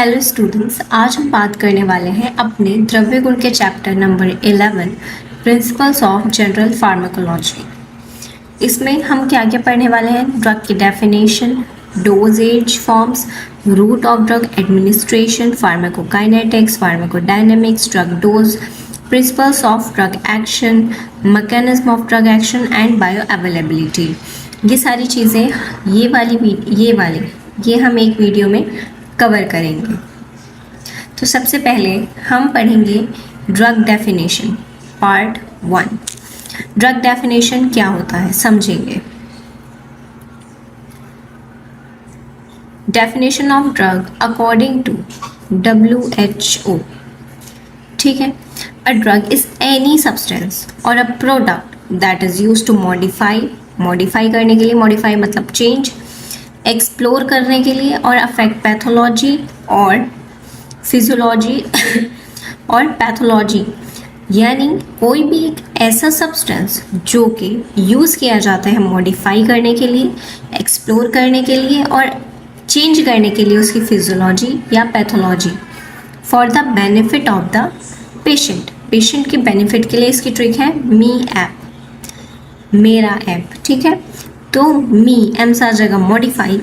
Hello students, आज हम बात करने वाले हैं अपने द्रव्य गुण के chapter number 11 principles of general pharmacology. इसमें हम क्या क्या पढ़ने वाले हैं? ड्रग की definition, dosage forms, route of drug administration, pharmacokinetics, pharmacodynamics, drug dose, principles of drug action, mechanism of drug action and bioavailability. ये सारी चीज़ें ये हम एक वीडियो में कवर करेंगे। तो सबसे पहले हम पढ़ेंगे drug definition part 1। Drug definition क्या होता है समझेंगे। Definition of drug according to WHO, ठीक है। A drug is any substance or a product that is used to modify करने के लिए, मॉडिफाई मतलब चेंज, एक्सप्लोर करने के लिए और अफेक्ट पैथोलॉजी और फिजियोलॉजी और पैथोलॉजी, यानी कोई भी एक ऐसा सब्सटेंस जो कि यूज़ किया जाता है मॉडिफाई करने के लिए, एक्सप्लोर करने के लिए और चेंज करने के लिए उसकी फिजियोलॉजी या pathology for the benefit of the patient के बेनिफिट के लिए। इसकी ट्रिक है मेरा ऐप, ठीक है। तो एम से आ जाएगा मॉडिफाई,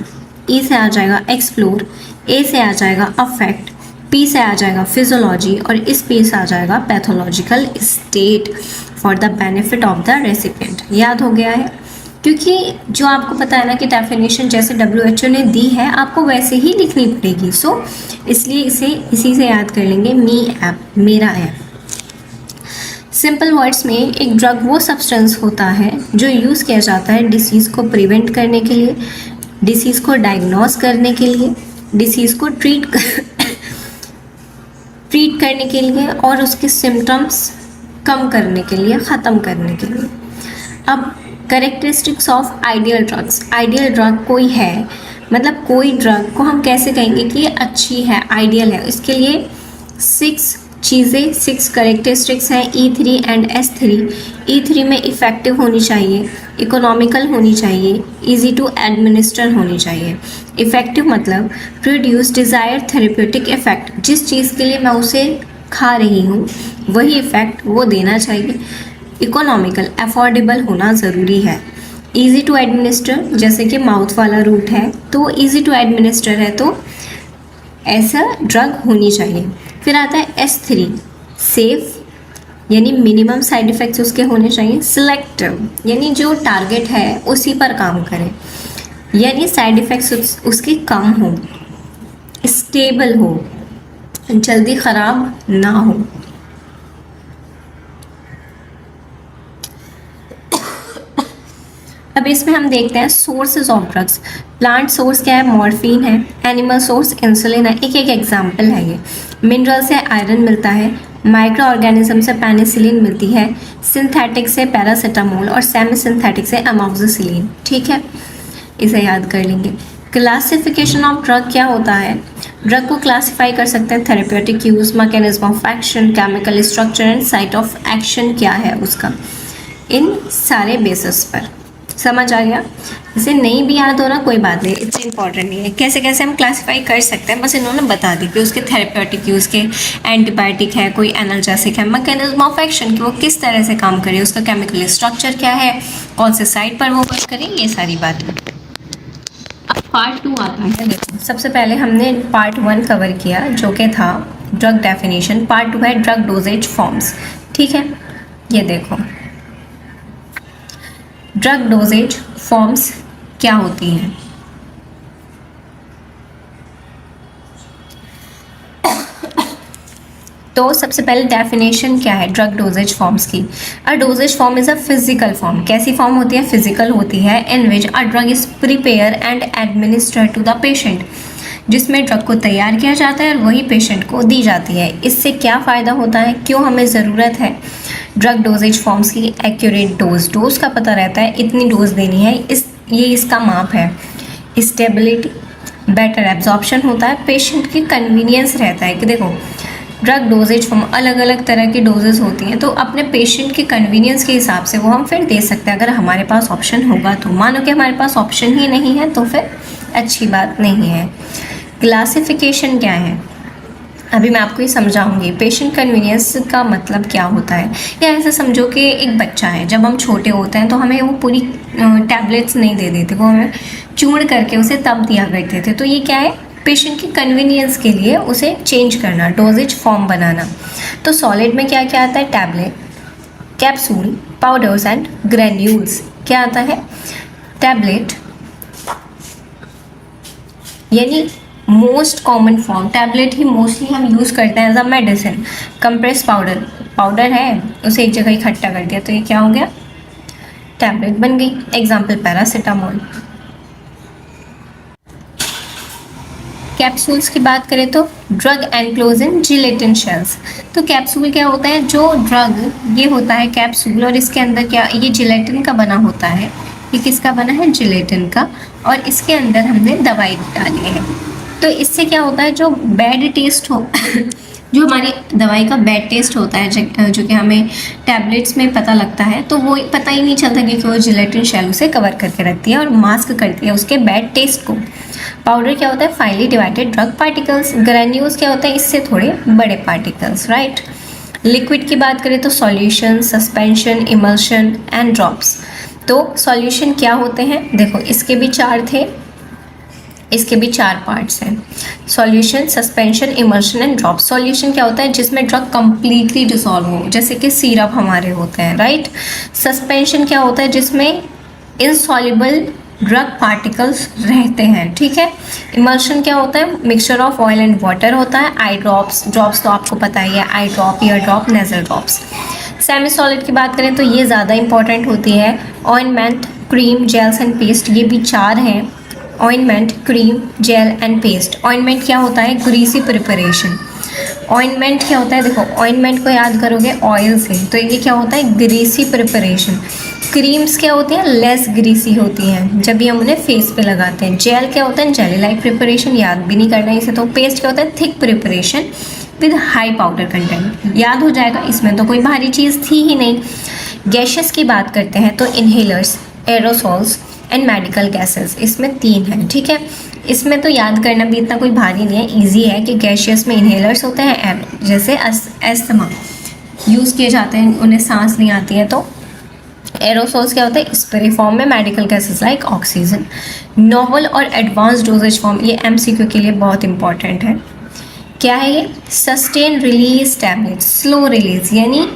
ई से आ जाएगा एक्सप्लोर, ए से आ जाएगा अफेक्ट, पी से आ जाएगा फिजियोलॉजी और इस पी से आ जाएगा pathological state for the benefit of the recipient. याद हो गया है? क्योंकि जो आपको पता है ना कि डेफिनेशन जैसे WHO ने दी है आपको वैसे ही लिखनी पड़ेगी, सो इसलिए इसी से याद कर लेंगे मेरा ऐप। सिंपल वर्ड्स में एक ड्रग वो सब्सटेंस होता है जो यूज़ किया जाता है डिसीज़ को प्रिवेंट करने के लिए, डिसीज़ को डायग्नोस करने के लिए, डिसीज़ को ट्रीट करने के लिए और उसके सिम्टम्स कम करने के लिए, ख़त्म करने के लिए। अब characteristics of ideal drugs. Ideal drug कोई है, मतलब कोई ड्रग को हम कैसे कहेंगे कि ये अच्छी है, आइडियल है। इसके लिए 6 कैरेक्टरिस्टिक्स हैं, E3 एंड S3। E3 में इफ़ेक्टिव होनी चाहिए, इकोनॉमिकल होनी चाहिए, इजी टू एडमिनिस्टर होनी चाहिए। इफ़ेक्टिव मतलब प्रोड्यूस डिज़ायर थेरेप्यूटिक इफ़ेक्ट, जिस चीज़ के लिए मैं उसे खा रही हूँ वही इफ़ेक्ट वो देना चाहिए। इकोनॉमिकल, अफोर्डेबल होना ज़रूरी है। इजी टू एडमिनिस्टर, जैसे कि माउथ वाला रूट है तो इजी टू एडमिनिस्टर है, तो ऐसा ड्रग होनी चाहिए। फिर आता है S3, सेफ, यानी मिनिमम साइड इफ़ेक्ट्स उसके होने चाहिए। सिलेक्टिव, यानी जो टारगेट है उसी पर काम करे, यानी साइड इफ़ेक्ट्स उसके कम हो। स्टेबल हो, जल्दी ख़राब ना हो। अब इसमें हम देखते हैं sources of drugs. Plant source क्या है? मॉर्फिन है। एनिमल सोर्स इंसुलिन है। एक एग्जाम्पल है ये। मिनरल से आयरन मिलता है, माइक्रो ऑर्गेनिज्म से पेनिसिलिन मिलती है, सिंथेटिक से पैरासीटामोल और सेमी सिंथेटिक से अमोक्सिसिलिन, ठीक है। इसे याद कर लेंगे। क्लासिफिकेशन ऑफ ड्रग क्या होता है? ड्रग को क्लासिफाई कर सकते हैं therapeutic use, mechanism of action, chemical structure and site of action क्या है उसका, इन सारे बेसिस पर। समझ आ गया? इसे नहीं भी याद हो ना कोई बात नहीं, इतना इंपॉर्टेंट नहीं है। कैसे कैसे हम क्लासिफाई कर सकते हैं बस इन्होंने बता दी कि उसके थेरेप्यूटिक यूज़ के, एंटीबायोटिक है, कोई एनाल्जेसिक है, मैकेनिज्म ऑफ एक्शन कि वो किस तरह से काम करे, उसका केमिकल स्ट्रक्चर क्या है, कौन से साइट पर वो वर्क करे, ये सारी बातें। अब पार्ट 2 आता है। देखो, सबसे पहले हमने पार्ट 1 कवर किया जो कि था ड्रग डेफिनेशन। पार्ट 2 है ड्रग डोजेज फॉर्म्स, ठीक है। ये देखो, ड्रग डोजेज फॉर्म्स क्या होती हैं? तो सबसे पहले डेफिनेशन क्या है ड्रग डोजेज फॉर्म्स की? A dosage form is a physical form. कैसी फॉर्म होती है? फिजिकल होती है। In which a drug is prepared and administered to the patient, जिसमें ड्रग को तैयार किया जाता है और वही पेशेंट को दी जाती है। इससे क्या फ़ायदा होता है, क्यों हमें ज़रूरत है ड्रग डोजेज फॉर्म्स की? एक्यूरेट डोज का पता रहता है, इतनी डोज देनी है, ये इसका माप है। स्टेबिलिटी, बेटर एब्जॉर्प्शन होता है, पेशेंट की कन्वीनियंस रहता है कि देखो ड्रग डोजेज फॉर्म अलग अलग तरह की डोजेज होती हैं, तो अपने पेशेंट के कन्वीनियंस के हिसाब से वो हम फिर दे सकते हैं अगर हमारे पास ऑप्शन होगा तो। मानो कि हमारे पास ऑप्शन ही नहीं है तो फिर अच्छी बात नहीं है। क्लासिफिकेशन क्या है? अभी मैं आपको ये समझाऊंगी पेशेंट कन्वीनियंस का मतलब क्या होता है। या ऐसे समझो कि एक बच्चा है, जब हम छोटे होते हैं तो हमें वो पूरी टैबलेट्स नहीं दे देते, वो हमें चूर्ण करके उसे तब दिया करते थे। तो ये क्या है, पेशेंट की कन्वीनियंस के लिए उसे चेंज करना, डोजेज फॉर्म बनाना। तो सॉलिड में क्या क्या आता है, tablet, capsule, powders and granules. क्या आता है, टैबलेट यानी मोस्ट कॉमन फॉर्म, टैबलेट ही मोस्टली हम यूज़ करते हैं as a medicine. Compress powder, powder है उसे एक जगह इकट्ठा कर दिया तो ये क्या हो गया, टैबलेट बन गई। Example paracetamol. कैप्सूल्स की बात करें तो drug enclose in gelatin shells. तो कैप्सूल क्या होता है, जो ड्रग ये होता है कैप्सूल, और इसके अंदर क्या, ये जिलेटिन का बना होता है। ये किसका बना है, जिलेटिन का, और इसके अंदर हमने दवाई डाली है। तो इससे क्या होता है, जो बैड टेस्ट हो जो हमारी दवाई का बैड टेस्ट होता है, जो कि हमें टैबलेट्स में पता लगता है, तो वो पता ही नहीं चलता क्योंकि वो जिलेटिन शेल उसे कवर करके रखती है और मास्क करती है उसके बैड टेस्ट को। पाउडर क्या होता है, finally divided drug particles. Granules क्या होता है, इससे थोड़े बड़े पार्टिकल्स, राइट। लिक्विड की बात करें तो solution, suspension, emulsion and drops. तो सॉल्यूशन क्या होते हैं, देखो इसके भी चार थे, इसके भी चार पार्ट्स हैं, solution, suspension, emulsion and drop. Solution क्या होता है, जिसमें ड्रग कंप्लीटली डिसॉल्व हो, जैसे कि सिरप हमारे होते हैं, राइट। सस्पेंशन क्या होता है, जिसमें इनसॉल्युबल ड्रग पार्टिकल्स रहते हैं, ठीक है। इमल्शन क्या होता है, mixture of oil and water होता है। आई ड्रॉप्स, ड्रॉप्स तो आपको पता ही है, eye drop, ear drop, nasal drops. Semi solid की बात करें तो ये ज़्यादा इंपॉर्टेंट होती है, ointment, cream, gels and paste. ये भी चार हैं, ointment, cream, gel and paste. Ointment क्या होता है, ग्रीसी प्रिपरेशन। ऑइंटमेंट क्या होता है, देखो ऑइंटमेंट को याद करोगे ऑयल से, तो ये क्या होता है, ग्रीसी प्रिपरेशन। क्रीम्स क्या होती हैं, लेस ग्रीसी होती हैं, जब ये हम उन्हें फेस पे लगाते हैं। जेल क्या होता है, जेली लाइक प्रिपरेशन, याद भी नहीं करना इसे। तो पेस्ट क्या होता है, thick preparation with high powder content, याद हो जाएगा, इसमें तो कोई भारी चीज़ थी ही नहीं। गैसेस की बात करते हैं तो inhalers, aerosols and medical gases, इसमें तीन हैं, ठीक है। इसमें तो याद करना भी इतना कोई भारी नहीं है, इजी है कि गैशियस में इनहेलर्स होते हैं, जैसे अस्थमा यूज़ किए जाते हैं, उन्हें सांस नहीं आती है तो। एरोसोल्स क्या होता है, स्प्रे फॉर्म में medical gases like oxygen. Novel और एडवांस डोजेज फॉर्म, ये एमसीक्यू के लिए बहुत इंपॉर्टेंट है। क्या है ये, sustain release tablet, slow release, यानी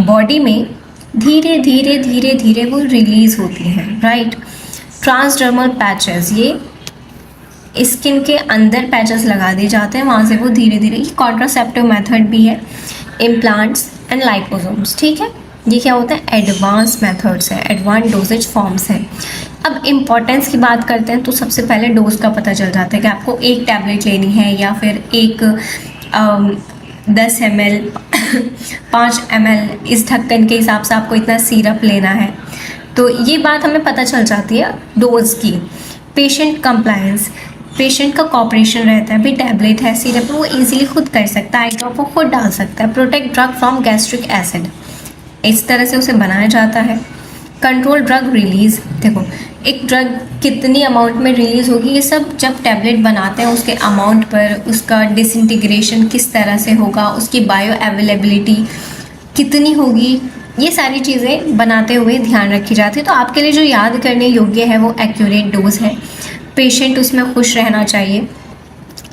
बॉडी में धीरे धीरे धीरे धीरे वो रिलीज होती हैं, राइट। ट्रांसडर्मल पैचेस, ये स्किन के अंदर पैचेस लगा दिए जाते हैं, वहाँ से वो धीरे धीरे, ये कॉन्ट्रासेप्टिव मेथड भी है। इम्प्लांट्स एंड लाइपोसोम्स, ठीक है। ये क्या होता है, एडवांस मेथड्स हैं, एडवांस डोजेज फॉर्म्स हैं। अब इम्पॉर्टेंस की बात करते हैं तो सबसे पहले डोज का पता चल जाता है कि आपको एक टैबलेट लेनी है या फिर एक 10 ml 5 ml, इस ढक्कन के हिसाब से आपको इतना सिरप लेना है, तो ये बात हमें पता चल जाती है डोज की। पेशेंट कंप्लायंस, पेशेंट का कॉपरेशन रहता है, भी टैबलेट है, सिरप वो इजीली खुद कर सकता है, आई ड्रॉप वो खुद डाल सकता है। Protect drug from gastric acid, इस तरह से उसे बनाया जाता है। कंट्रोल ड्रग रिलीज, देखो एक ड्रग कितनी अमाउंट में रिलीज़ होगी, ये सब जब टैबलेट बनाते हैं उसके अमाउंट पर, उसका डिसइंटीग्रेशन किस तरह से होगा, उसकी बायो अवेलेबिलिटी कितनी होगी, ये सारी चीज़ें बनाते हुए ध्यान रखी जाती है। तो आपके लिए जो याद करने योग्य है वो एक्यूरेट डोज है, पेशेंट उसमें खुश रहना चाहिए।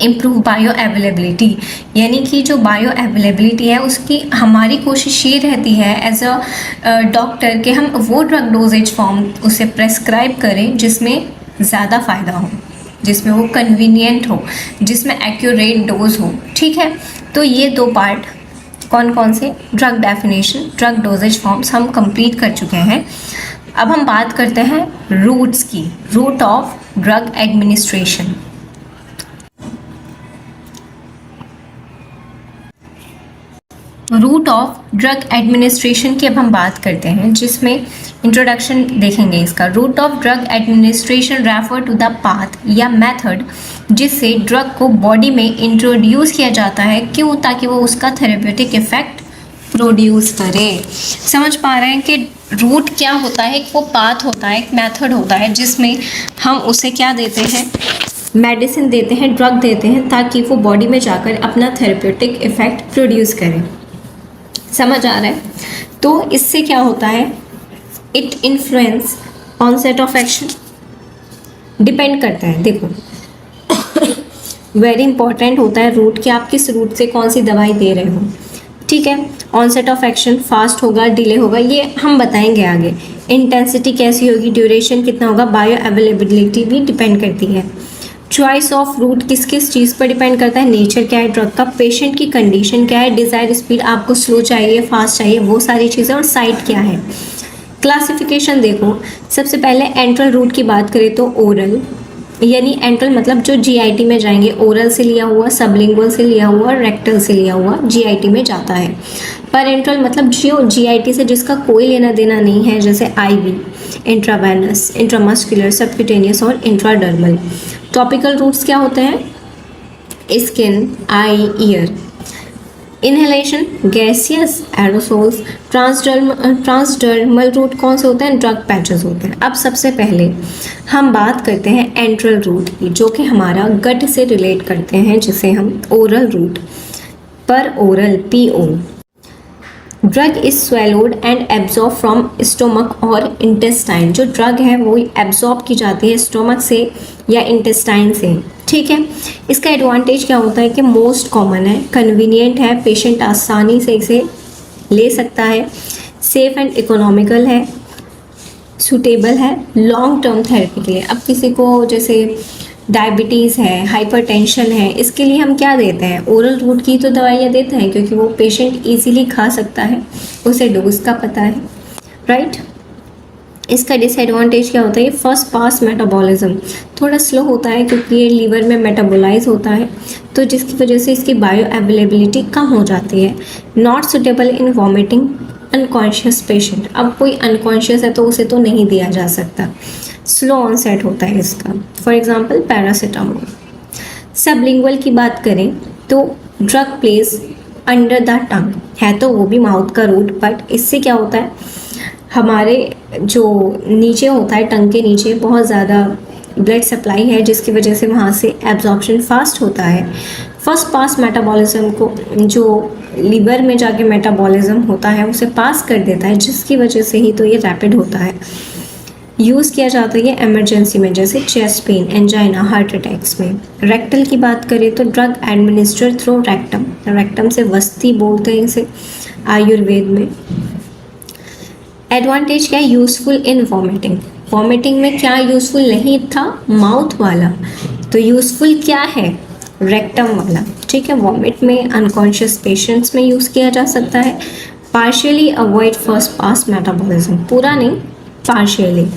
इम्प्रूव बायो अवेलेबिलिटी, यानी कि जो बायो अवेलेबिलिटी है उसकी हमारी कोशिश ये रहती है एज अ डॉक्टर कि हम वो ड्रग डोजेज फॉर्म उसे प्रेस्क्राइब करें जिसमें ज़्यादा फ़ायदा हो, जिसमें वो कन्वीनियंट हो, जिसमें एक्यूरेट डोज हो, ठीक है। तो ये दो पार्ट कौन कौन से, drug definition, drug dosage forms हम कंप्लीट कर चुके हैं। अब हम बात करते हैं रूट्स की, route of drug administration. Route of drug administration की अब हम बात करते हैं, जिसमें इंट्रोडक्शन देखेंगे इसका। Route of drug administration refer to the path या मेथड जिससे ड्रग को बॉडी में इंट्रोड्यूस किया जाता है, क्यों, ताकि वो उसका थेरेप्यूटिक इफेक्ट प्रोड्यूस करे। समझ पा रहे हैं कि रूट क्या होता है, वो पाथ होता है, एक मेथड होता है जिसमें हम उसे क्या देते हैं, मेडिसिन देते हैं, ड्रग देते हैं ताकि वो बॉडी में जाकर अपना थेरेप्यूटिक इफेक्ट प्रोड्यूस करें। समझ आ रहा है? तो इससे क्या होता है, it influence onset of action, depend करता है। देखो वेरी इंपॉर्टेंट होता है रूट, कि आप किस रूट से कौन सी दवाई दे रहे हो। ठीक है, ऑनसेट ऑफ एक्शन फास्ट होगा, डिले होगा, ये हम बताएंगे आगे। इंटेंसिटी कैसी होगी, ड्यूरेशन कितना होगा, बायो अवेलेबिलिटी भी डिपेंड करती है। चॉइस ऑफ रूट किस किस चीज़ पर डिपेंड करता है, नेचर क्या है ड्रग का, पेशेंट की कंडीशन क्या है, डिज़ायर स्पीड, आपको स्लो चाहिए फास्ट चाहिए, वो सारी चीज़ें, और साइट क्या है। क्लासिफिकेशन देखो, सबसे पहले एंट्रल रूट की बात करें तो ओरल, यानी एंट्रल मतलब जो जीआईटी में जाएंगे, ओरल से लिया हुआ, सबलिंगुअल से लिया हुआ, रेक्टल से लिया हुआ जीआईटी में जाता है। पर एंट्रल मतलब जो जीआईटी से जिसका कोई लेना देना नहीं है, जैसे आईवी, इंट्रावेनस, इंट्रामस्कुलर, सबक्यूटेनियस और इंट्राडर्मल। टॉपिकल रूट्स क्या होते हैं, skin, eye, ear. Inhalation, gaseous, aerosols. Transdermal route कौन से होते हैं, ड्रग पैचेस होते हैं। अब सबसे पहले हम बात करते हैं एंट्रल रूट की, जो कि हमारा गट से रिलेट करते हैं, जिसे हम ओरल रूट, पर oral, PO. Drug is swallowed and absorb from stomach और इंटेस्टाइन। जो ड्रग है वो एब्जॉर्ब की जाती है स्टोमक से या इंटेस्टाइन से। ठीक है, इसका एडवांटेज क्या होता है कि मोस्ट कॉमन है, कन्वीनियंट है, पेशेंट आसानी से इसे ले सकता है, सेफ एंड इकोनॉमिकल है, सूटेबल है लॉन्ग टर्म थेरेपी के लिए। अब किसी को जैसे डायबिटीज़ है, हाइपरटेंशन है, इसके लिए हम क्या देते हैं, ओरल रूट की तो दवाइयाँ देते हैं, क्योंकि वो पेशेंट इजीली खा सकता है, उसे डोज का पता है, राइट। इसका डिसएडवांटेज क्या होता है, फर्स्ट पास मेटाबॉलिज्म थोड़ा स्लो होता है, क्योंकि ये लीवर में मेटाबोलाइज होता है, तो जिसकी वजह से इसकी बायो अवेलेबिलिटी कम हो जाती है। Not suitable in vomiting unconscious patient. अब कोई अनकॉन्शियस है तो उसे तो नहीं दिया जा सकता। स्लो ऑनसेट होता है इसका, फॉर एग्जांपल पैरासीटामोल। सबलिंगुअल की बात करें तो drug place under the tongue, है तो वो भी माउथ का रूट, बट इससे क्या होता है, हमारे जो नीचे होता है, टंग के नीचे बहुत ज़्यादा ब्लड सप्लाई है, जिसकी वजह से वहाँ से एब्जॉर्प्शन फास्ट होता है। फर्स्ट पास मेटाबॉलिज्म को, जो लीवर में जाके मेटाबॉलिज्म होता है उसे पास कर देता है, जिसकी वजह से ही तो ये रैपिड होता है। यूज़ किया जाता है ये इमरजेंसी में, जैसे chest pain, angina, heart attacks में। रेक्टल की बात करें तो drug administered through rectum, rectum से वस्ती बोलते हैं इसे आयुर्वेद में। एडवांटेज क्या है, यूज़फुल इन वॉमिटिंग। वॉमिटिंग में क्या यूज़फुल नहीं था, माउथ वाला, तो यूज़फुल क्या है, रेक्टम वाला। ठीक है, वॉमिट में अनकॉन्शियस पेशेंट्स में यूज़ किया जा सकता है। Partially avoid first pass metabolism, पूरा नहीं, पार्शियली।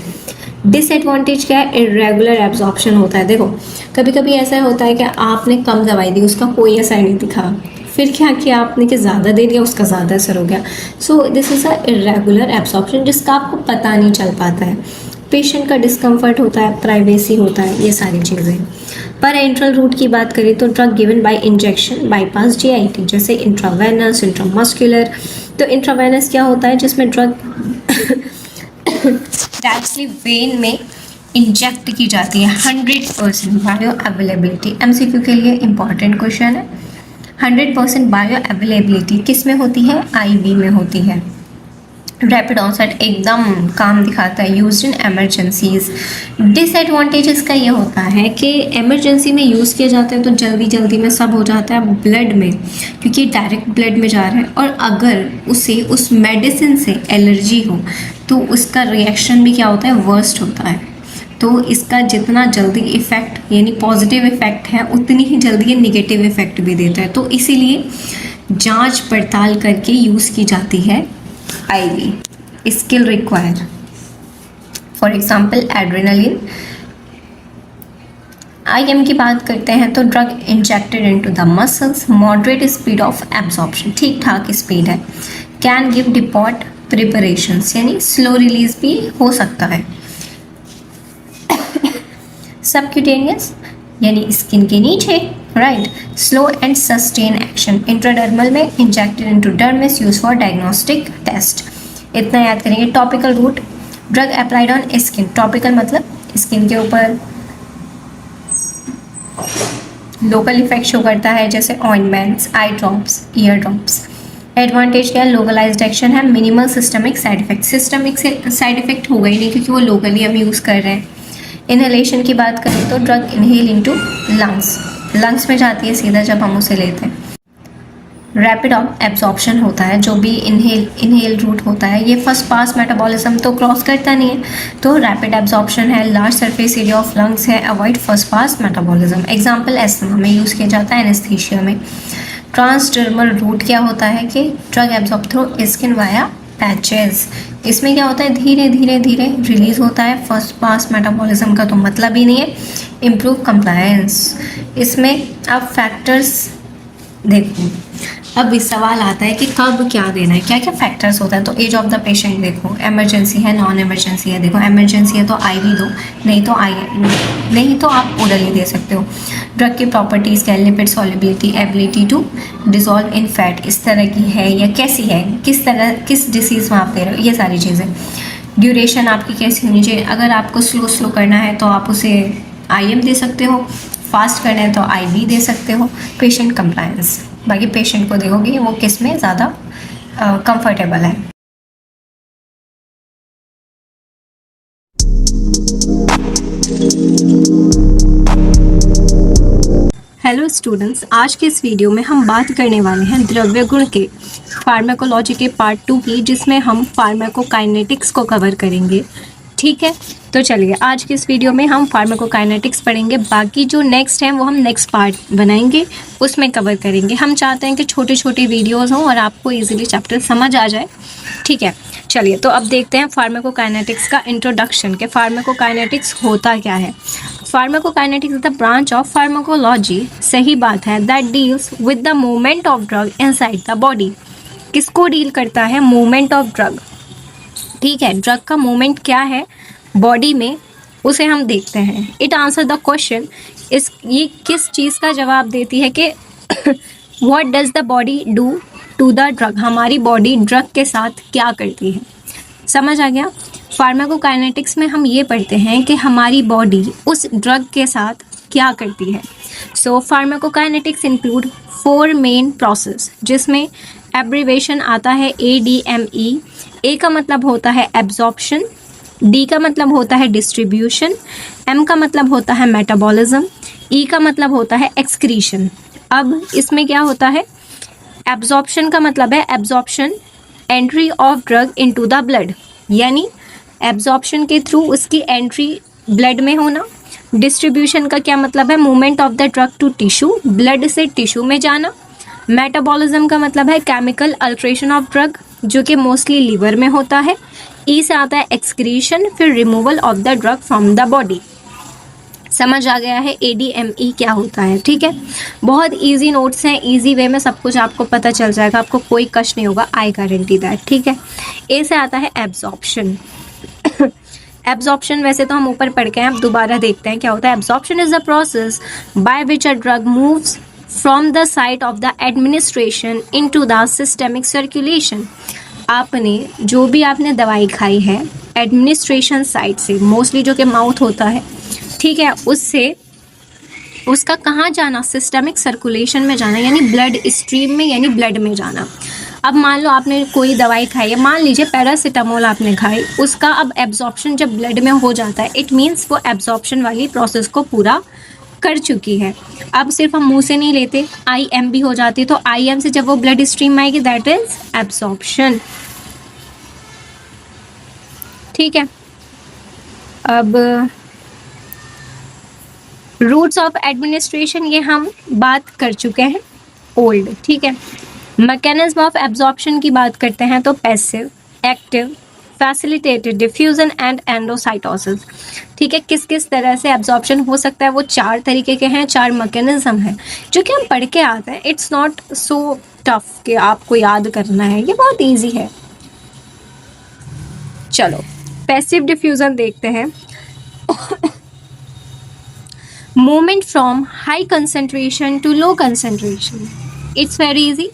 डिसएडवांटेज क्या है, इरेगुलर एब्जॉर्प्शन होता है। देखो कभी कभी ऐसा होता है कि आपने कम दवाई दी, उसका कोई असर नहीं दिखा, फिर क्या किया आपने कि ज़्यादा दे दिया, उसका ज़्यादा असर हो गया। So this is a irregular absorption, जिसका आपको पता नहीं चल पाता है। पेशेंट का डिस्कम्फर्ट होता है, प्राइवेसी होता है, ये सारी चीज़ें। पर एंट्रल रूट की बात करें तो drug given by injection bypass GIT, जैसे इंट्रावेनस, इंट्रामस्कुलर। तो इंट्रावेनस क्या होता है, जिसमें ड्रग डायरेक्टली वेन में इंजेक्ट की जाती है। 100% बायो अवेलेबिलिटी, एमसीक्यू के लिए इंपॉर्टेंट क्वेश्चन है। 100% बायो अवेलेबिलिटी किस में होती है, आईवी में होती है। रैपिड ऑनसेट एकदम काम दिखाता है, यूज्ड इन एमरजेंसीज। डिसएडवांटेजेस का ये होता है कि एमरजेंसी में यूज़ किया जाता है तो जल्दी जल्दी में सब हो जाता है ब्लड में, क्योंकि डायरेक्ट ब्लड में जा रहा है, और अगर उसे उस मेडिसिन से एलर्जी हो तो उसका रिएक्शन भी क्या होता है, वर्स्ट होता है। तो इसका जितना जल्दी इफ़ेक्ट यानी पॉजिटिव इफ़ेक्ट है, उतनी ही जल्दी ये निगेटिव इफ़ेक्ट भी देता है। तो इसीलिए जांच पड़ताल करके यूज़ की जाती है IV. Skill require, for example adrenaline. IM की बात करते हैं तो drug injected into the muscles, moderate speed of absorption, ठीक ठाक स्पीड है। कैन गिव डिपॉट प्रिपरेशंस, यानी स्लो रिलीज भी हो सकता है। सबक्यूटेनियस यानी स्किन के नीचे, right. Slow and sustain action, intradermal में, injected into dermis, use for diagnostic test. इतना याद करेंगे। Topical route, drug applied on skin, topical मतलब स्किन के ऊपर, लोकल इफेक्ट शो करता है जैसे ointments, eye drops, ear drops. Advantage क्या है, लोकलाइज्ड एक्शन है, minimal systemic side effect. Systemic side effect होगा ही नहीं क्योंकि वो लोकली हम यूज़ कर रहे हैं। इनहेलेशन की बात करें तो ड्रग इनहेल इनटू लंग्स में जाती है सीधा जब हम उसे लेते हैं। रैपिड एब्जॉर्प्शन होता है, जो भी इनहेल रूट होता है ये फर्स्ट पास मेटाबॉलिज्म तो क्रॉस करता नहीं है, तो रैपिड एब्जॉर्प्शन है। Large surface area of lungs है, avoid first pass metabolism. Example asthma में यूज़ किया जाता है, एनेस्थीसिया में। ट्रांसडर्मल रूट क्या होता है कि drug absorb through skin via patches. इसमें क्या होता है, धीरे धीरे धीरे रिलीज होता है। फर्स्ट पास मेटाबॉलिज्म का तो मतलब ही नहीं है। इम्प्रूव कंप्लायंस, इसमें अब फैक्टर्स देखो, अब इस सवाल आता है कि कब क्या देना है, क्या क्या फैक्टर्स होता है। तो एज ऑफ द पेशेंट देखो, इमरजेंसी है, नॉन इमरजेंसी है। देखो इमरजेंसी है तो आईवी दो, नहीं तो आप ओरली दे सकते हो। ड्रग की प्रॉपर्टीज़ क्या, lipid solubility, ability to dissolve in fat, इस तरह की है या कैसी है, किस डिसीज़ में आप दे रहे हो, ये सारी चीज़ें। ड्यूरेशन आपकी कैसी होनी चाहिए, अगर आपको स्लो करना है तो आप उसे IM दे सकते हो, फास्ट करना है तो IV दे सकते हो। पेशेंट कंप्लायंस, बाकी पेशेंट को देखोगे वो किस में ज़्यादा कंफर्टेबल है। हेलो स्टूडेंट्स, आज के इस वीडियो में हम बात करने वाले हैं द्रव्य गुण के फार्माकोलॉजी के पार्ट 2 की, जिसमें हम फार्माकोकाइनेटिक्स को कवर करेंगे। ठीक है, तो चलिए आज के इस वीडियो में हम फार्माकोकाइनेटिक्स पढ़ेंगे। बाकी जो नेक्स्ट हैं वो हम नेक्स्ट पार्ट बनाएंगे, उसमें कवर करेंगे। हम चाहते हैं कि छोटे छोटे वीडियोस हों और आपको इजीली चैप्टर समझ आ जाए। ठीक है, चलिए तो अब देखते हैं फार्माकोकाइनेटिक्स का इंट्रोडक्शन के फार्माकोकाइनेटिक्स होता क्या है। Pharmacokinetics is the branch of pharmacology, सही बात है, that deals with the movement of drug inside the body. किसको डील करता है, मूवमेंट ऑफ ड्रग। ठीक है, ड्रग का मूवमेंट क्या है बॉडी में, उसे हम देखते हैं। इट आंसर द क्वेश्चन, ये किस चीज़ का जवाब देती है कि what does the body do to the drug, हमारी बॉडी ड्रग के साथ क्या करती है। समझ आ गया। फार्माकोकाइनेटिक्स में हम ये पढ़ते हैं कि हमारी बॉडी उस ड्रग के साथ क्या करती है। सो फार्माकोकाइनेटिक्स इंक्लूड 4 मेन प्रोसेस, जिसमें एब्रीवेशन आता है ADME। A का मतलब होता है एब्जॉर्प्शन, D का मतलब होता है डिस्ट्रीब्यूशन, M का मतलब होता है मेटाबॉलिज्म, E का मतलब होता है एक्सक्रीशन। अब इसमें क्या होता है, एब्जॉर्प्शन का मतलब है absorption, entry of drug into the blood, यानी एब्जॉर्प्शन के थ्रू उसकी एंट्री ब्लड में होना। डिस्ट्रीब्यूशन का क्या मतलब है, movement of the drug to tissue, blood से टिश्यू में जाना। मेटाबॉलिज्म का मतलब है केमिकल अल्ट्रेशन ऑफ ड्रग, जो कि मोस्टली लीवर में होता है। ई से आता है एक्सक्रीशन, फिर removal of the drug from the body. समझ आ गया है ADME क्या होता है। ठीक है, बहुत इजी नोट्स हैं, इजी वे में सब कुछ आपको पता चल जाएगा, आपको कोई कष्ट नहीं होगा, आई गारंटी दैट। ठीक है, ए से आता है एब्जॉर्प्शन। एब्जॉर्प्शन वैसे तो हम ऊपर पढ़ के हैं, अब दोबारा देखते हैं क्या होता है। Absorption is the process by which a drug moves from the site of the administration into the systemic circulation. आपने जो भी आपने दवाई खाई है एडमिनिस्ट्रेशन साइट से, मोस्टली जो कि माउथ होता है, ठीक है, उससे उसका कहाँ जाना, सिस्टमिक सर्कुलेशन में जाना, यानी ब्लड स्ट्रीम में, यानी ब्लड में जाना। अब मान लो आपने कोई दवाई खाई है, मान लीजिए पैरासीटामोल आपने खाई, उसका अब एब्जॉर्प्शन जब ब्लड में हो जाता है, इट मीन्स वो एब्जॉर्प्शन वाली प्रोसेस को पूरा कर चुकी है। अब सिर्फ हम मुंह से नहीं लेते, IM भी हो जाती है, तो IM से जब वो ब्लड स्ट्रीम में आएगी, दैट इज एब्जॉर्प्शन। ठीक है, अब रूट्स ऑफ एडमिनिस्ट्रेशन ये हम बात कर चुके हैं ओल्ड। ठीक है, मैकेनिज्म ऑफ एब्जॉर्प्शन की बात करते हैं तो passive, active, facilitated, diffusion and endocytosis. ठीक है, किस किस तरह से एब्जॉर्प्शन हो सकता है, वो 4 तरीके के हैं, 4 मैकेनिज्म हैं जो कि हम पढ़ के आते हैं। इट्स नॉट सो टफ कि आपको याद करना है, ये बहुत ईजी है। चलो पैसिव डिफ्यूजन देखते हैं। Movement from high concentration to low concentration, it's very easy.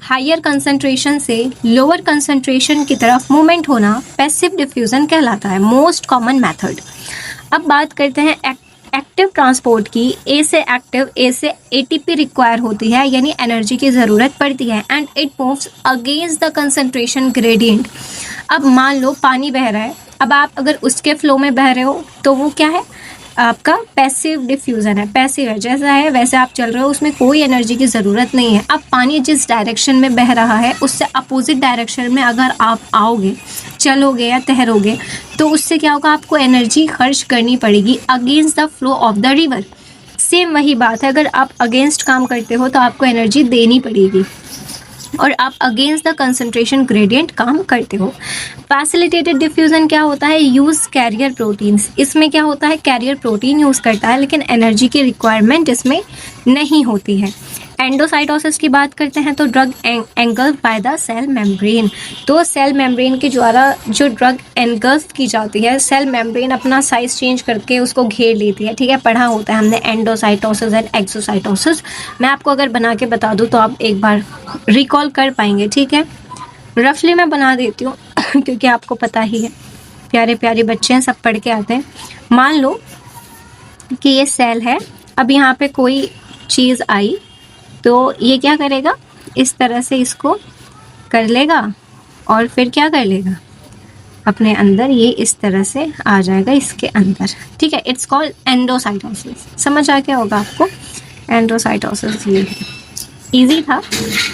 Higher concentration से लोअर कंसेंट्रेशन की तरफ मूवमेंट होना पैसिव डिफ्यूजन कहलाता है, मोस्ट कॉमन मेथड। अब बात करते हैं एक्टिव ट्रांसपोर्ट की ए से एक्टिव, ए से एटीपी रिक्वायर होती है, यानी एनर्जी की ज़रूरत पड़ती है, and it moves against the concentration gradient. अब मान लो पानी बह रहा है, अब आप अगर उसके फ्लो में बह रहे हो तो वो क्या है, आपका पैसिव डिफ्यूज़न है, पैसिव है, जैसा है वैसे आप चल रहे हो, उसमें कोई एनर्जी की ज़रूरत नहीं है। अब पानी जिस डायरेक्शन में बह रहा है उससे अपोजिट डायरेक्शन में अगर आप आओगे, चलोगे या तैरोगे, तो उससे क्या होगा, आपको एनर्जी खर्च करनी पड़ेगी against the flow of the river. Same वही बात है, अगर आप अगेंस्ट काम करते हो तो आपको एनर्जी देनी पड़ेगी, और आप अगेंस्ट द कंसंट्रेशन ग्रेडियंट काम करते हो। फैसिलिटेटेड डिफ्यूजन क्या होता है, यूज़ कैरियर प्रोटीन्स। इसमें क्या होता है, कैरियर प्रोटीन यूज़ करता है, लेकिन एनर्जी की रिक्वायरमेंट इसमें नहीं होती है। एंडोसाइटोसिस की बात करते हैं तो drug engulf by the cell membrane. तो सेल मेम्ब्रेन के द्वारा जो ड्रग एंगल्फ की जाती है, सेल मेम्ब्रेन अपना साइज चेंज करके उसको घेर लेती है। ठीक है, पढ़ा होता है हमने एंडोसाइटोसिस एंड एक्सोसाइटोसिस। मैं आपको अगर बना के बता दूँ तो आप एक बार रिकॉल कर पाएंगे। ठीक है, रफली मैं बना देती हूँ क्योंकि आपको पता ही है, प्यारे प्यारे बच्चे हैं, सब पढ़ के आते हैं। मान लो कि ये सेल है, अब यहाँ पे कोई चीज़ आई तो ये क्या करेगा, इस तरह से इसको कर लेगा और फिर क्या कर लेगा, अपने अंदर ये इस तरह से आ जाएगा इसके अंदर। ठीक है, इट्स कॉल्ड एंडोसाइटोसिस। समझ आ गया होगा आपको, एंडोसाइटोसिस ये है, ईजी था।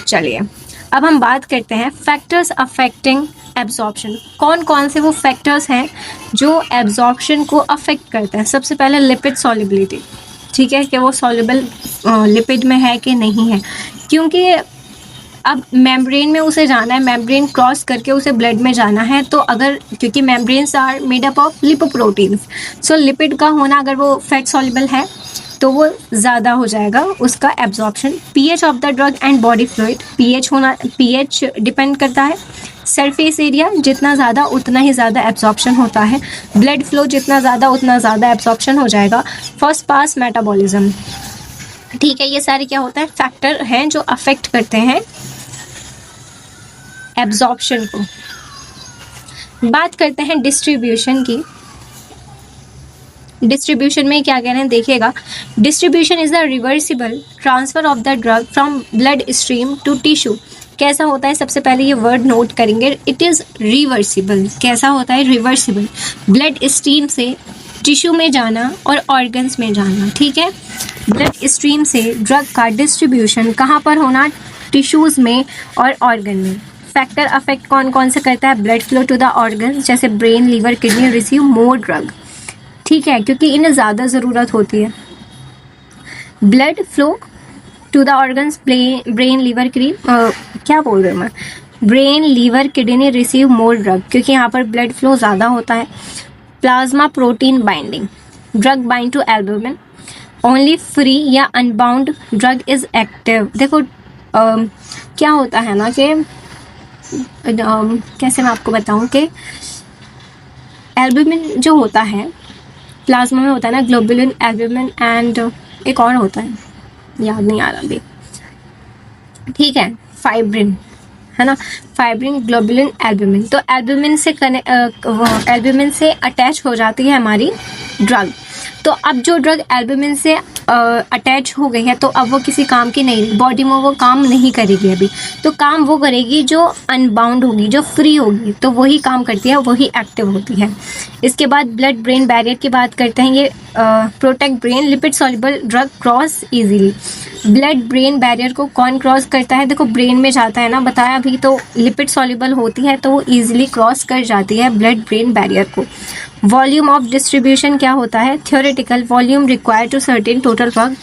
चलिए अब हम बात करते हैं फैक्टर्स अफेक्टिंग एब्जॉर्प्शन। कौन कौन से वो फैक्टर्स हैं जो एब्जॉर्प्शन को अफेक्ट करते हैं। सबसे पहले लिपिड सॉल्युबिलिटी। ठीक है, कि वो सॉल्युबल लिपिड में है कि नहीं है, क्योंकि अब मेम्ब्रेन में उसे जाना है, मेम्ब्रेन क्रॉस करके उसे ब्लड में जाना है, तो अगर क्योंकि membranes are made up of lipoproteins, so lipid का होना अगर वो फैट सॉल्युबल है तो वो ज़्यादा हो जाएगा उसका absorption. PH of the drug and body fluid, pH depend करता है। सरफेस एरिया जितना ज़्यादा उतना ही ज़्यादा एब्जॉर्प्शन होता है। ब्लड फ्लो जितना ज़्यादा उतना ज़्यादा एब्जॉर्प्शन हो जाएगा। First pass metabolism. ठीक है, ये सारे क्या होता है, फैक्टर हैं जो अफेक्ट करते हैं एब्जॉर्प्शन को। बात करते हैं डिस्ट्रीब्यूशन की। डिस्ट्रीब्यूशन में क्या कह रहे हैं देखिएगा, distribution is the reversible transfer of the drug from blood stream to tissue. कैसा होता है, सबसे पहले ये वर्ड नोट करेंगे, इट इज़ रिवर्सिबल। कैसा होता है, रिवर्सिबल। ब्लड स्ट्रीम से टिश्यू में जाना और ऑर्गन्स में जाना। ठीक है, ब्लड स्ट्रीम से ड्रग का डिस्ट्रीब्यूशन कहाँ पर होना, टिश्यूज़ में और ऑर्गन में। फैक्टर अफेक्ट कौन कौन से करता है, blood flow to the organ, जैसे brain, liver, kidney receive more drug. ठीक है, क्योंकि इन्हें ज़्यादा ज़रूरत होती है। Blood flow to the organs, brain, liver, kidney, क्या बोल रही हूँ मैं, brain, liver, kidney receive more drug, क्योंकि यहाँ पर ब्लड फ्लो ज़्यादा होता है। Plasma protein binding, drug bind to albumin, only free या अनबाउंड ड्रग इज एक्टिव। देखो क्या होता है ना कि कैसे मैं आपको बताऊँ कि एल्बुमिन जो होता है प्लाज्मा में होता है ना, ग्लोबुलिन, एल्बुमिन एंड एक और होता है, याद नहीं आ रहा अभी। ठीक है, फाइब्रिन है ना, फाइब्रिन, ग्लोबुलिन, एल्बुमिन। तो एल्बुमिन से अटैच हो जाती है हमारी ड्रग। तो अब जो ड्रग एल्बुमिन से अटैच हो गई है तो अब वो किसी काम की नहीं, बॉडी में वो काम नहीं करेगी अभी। तो काम वो करेगी जो अनबाउंड होगी, जो फ्री होगी, तो वही काम करती है, वही एक्टिव होती है। इसके बाद ब्लड ब्रेन बैरियर की बात करते हैं। ये protect brain, lipid soluble drug cross easily. Blood brain barrier को कौन क्रॉस करता है, देखो ब्रेन में जाता है ना, बताया भी, तो लिपिड सॉल्युबल होती है तो वो ईजिली क्रॉस कर जाती है ब्लड ब्रेन बैरियर को। वॉल्यूम ऑफ डिस्ट्रीब्यूशन क्या होता है, theoretical volume required to certain total drug,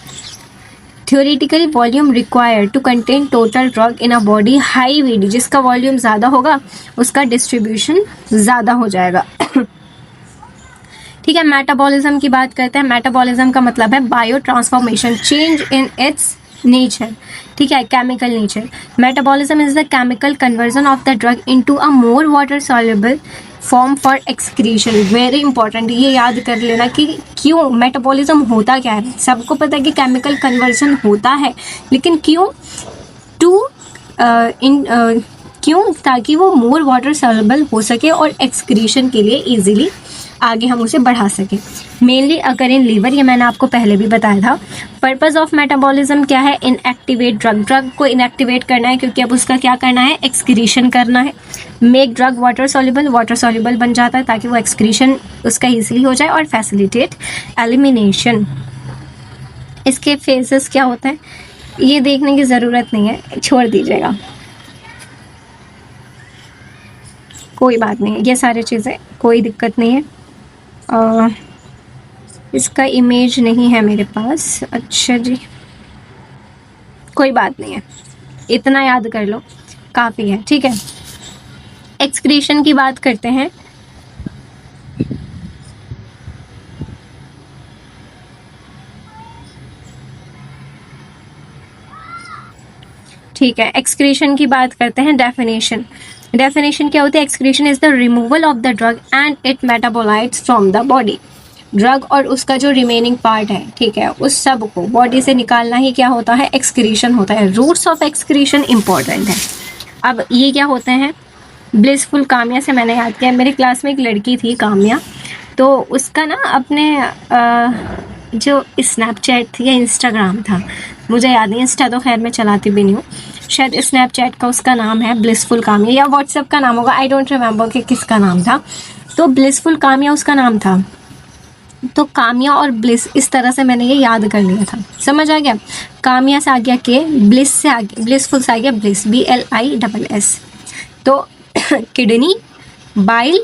theoretically volume required to contain total drug in a body, high VD, जिसका वॉल्यूम ज़्यादा होगा उसका डिस्ट्रीब्यूशन ज़्यादा हो जाएगा। ठीक है, मेटाबॉलिज्म की बात करते हैं। मेटाबॉलिज्म का मतलब है bio transformation, change in its nature. ठीक है, chemical nature. Metabolism is the chemical conversion of the drug into a more water soluble form for excretion. Very important, ये याद कर लेना कि क्यों मेटाबॉलिज्म होता क्या है। सबको पता है कि केमिकल कन्वर्जन होता है, लेकिन क्यों, क्यों? ताकि वो मोर वाटर सॉल्युबल हो सके और एक्सक्रीशन के लिए इजीली आगे हम उसे बढ़ा सकें। मेनली अगर इन लीवर, ये मैंने आपको पहले भी बताया था। पर्पस ऑफ मेटाबॉलिज्म क्या है? इनएक्टिवेट ड्रग, ड्रग को इनएक्टिवेट करना है, क्योंकि अब उसका क्या करना है? एक्सक्रीशन करना है। Make drug water soluble, water soluble बन जाता है ताकि वो एक्सक्रीशन उसका ईजिली हो जाए, और फैसिलिटेट एलिमिनेशन। इसके फेजेस क्या होते हैं ये देखने की ज़रूरत नहीं है, छोड़ दीजिएगा, कोई बात नहीं, ये सारी चीज़ें कोई दिक्कत नहीं है। इसका इमेज नहीं है मेरे पास, अच्छा जी, कोई बात नहीं है, इतना याद कर लो काफ़ी है, ठीक है। एक्सक्रीशन की बात करते हैं। ठीक है, एक्सक्रीशन की बात करते हैं। डेफिनेशन, डेफिनेशन क्या होती है? Excretion is the removal of the drug and it metabolites from the body. Drug और उसका जो रिमेनिंग पार्ट है, ठीक है, उस सब को बॉडी से निकालना ही क्या होता है? एक्सक्रीशन होता है। रूट्स ऑफ एक्सक्रीशन इंपॉर्टेंट है। अब ये क्या होते हैं? ब्लिसफुल काम्या से मैंने याद किया, मेरी क्लास में एक लड़की थी काम्या, तो उसका ना अपने जो स्नैपचैट थी या इंस्टाग्राम था, मुझे याद नहीं, इंस्टा तो खैर मैं चलाती भी नहीं हूँ, शायद स्नैपचैट का उसका नाम है ब्लिसफुल काम्या, या व्हाट्सएप का नाम होगा, आई डोंट रिमेंबर कि किसका नाम था। तो ब्लिसफुल काम्या उसका नाम था, तो काम्या और ब्लिस, इस तरह से मैंने ये याद कर लिया था। समझ आ गया? काम्या से आ गया के, ब्लिस से आ गया, ब्लिसफुल से आ गया ब्लिस, BLISS। तो kidney, bile,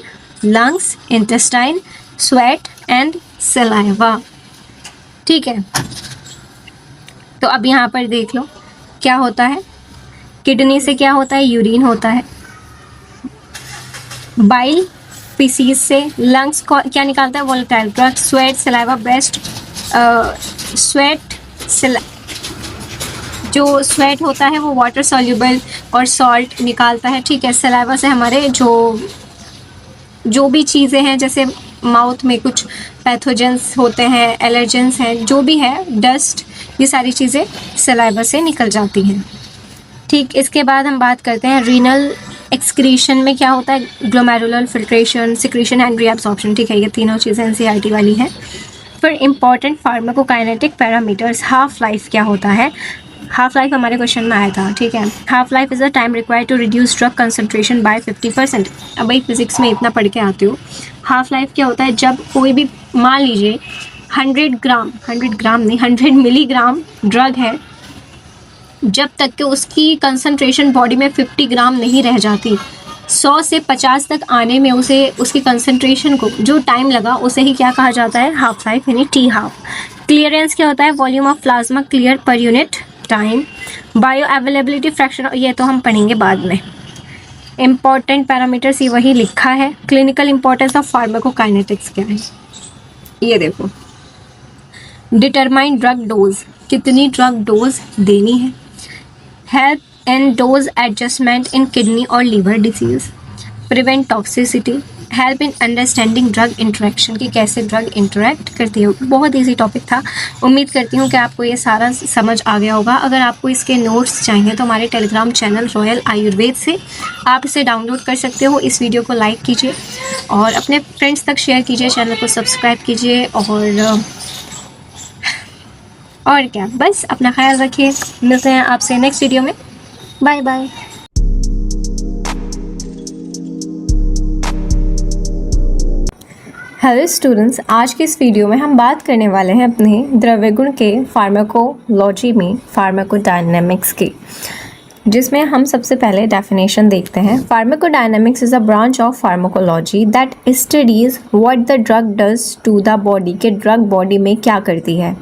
lungs, intestine, sweat and saliva, ठीक है। तो अब यहाँ पर देख लो क्या होता है। किडनी से क्या होता है? यूरिन होता है। बाइल फीसीज से, लंग्स को क्या निकालता है? Volatile drug. Sweat, saliva, breast, जो स्वेट होता है वो वाटर सॉल्युबल और सॉल्ट निकालता है, ठीक है। सलाइवा से हमारे जो भी चीज़ें हैं, जैसे माउथ में कुछ पैथोजेंस होते हैं, एलर्जेंस हैं, जो भी है, डस्ट, ये सारी चीज़ें सलाइवा से निकल जाती हैं, ठीक। इसके बाद हम बात करते हैं रीनल एक्सक्रीशन में क्या होता है? Glomerular filtration, secretion and reabsorption, ठीक है। ये तीनों चीज़ें NCERT वाली हैं। फिर important pharmacokinetic parameters, half life क्या होता है? हाफ लाइफ हमारे क्वेश्चन में आया था, ठीक है। Half life is the time required to reduce drug concentration by 50%। अब भाई फिजिक्स में इतना पढ़ के आते हो, हाफ लाइफ क्या होता है? जब कोई भी, मान लीजिए 100 ग्राम नहीं, 100 मिलीग्राम ड्रग है, जब तक कि उसकी कंसंट्रेशन बॉडी में 50 ग्राम नहीं रह जाती, 100 से 50 तक आने में उसे, उसकी कंसंट्रेशन को जो टाइम लगा, उसे ही क्या कहा जाता है? हाफ लाइफ, यानी T हाफ। क्लियरेंस क्या होता है? Volume of plasma clear per unit time. Bio availability fraction, ये तो हम पढ़ेंगे बाद में। इंपॉर्टेंट पैरामीटर्स ये वही लिखा है। क्लिनिकल इंपॉर्टेंस ऑफ फार्माकोकाइनेटिक्स क्या है ये देखो। डिटरमाइन ड्रग डोज, कितनी ड्रग डोज देनी है। Help in dose adjustment in kidney और liver disease. Prevent toxicity, help in understanding drug interaction, कि कैसे ड्रग इंटरेक्ट करती है। बहुत इजी टॉपिक था, उम्मीद करती हूँ कि आपको ये सारा समझ आ गया होगा। अगर आपको इसके नोट्स चाहिए तो हमारे टेलीग्राम चैनल रॉयल आयुर्वेद से आप इसे डाउनलोड कर सकते हो। इस वीडियो को लाइक कीजिए और अपने फ्रेंड्स तक शेयर कीजिए, चैनल को सब्सक्राइब कीजिए, और क्या, बस अपना ख्याल रखिए। मिलते हैं आपसे नेक्स्ट वीडियो में। Bye bye. हेलो स्टूडेंट्स, आज की इस वीडियो में हम बात करने वाले हैं अपने द्रव्य गुण के फार्माकोलॉजी में फार्माकोडायनेमिक्स की, जिसमें हम सबसे पहले डेफिनेशन देखते हैं। Pharmacodynamics is a branch of pharmacology that studies what the drug does to the body, के ड्रग बॉडी में क्या करती है,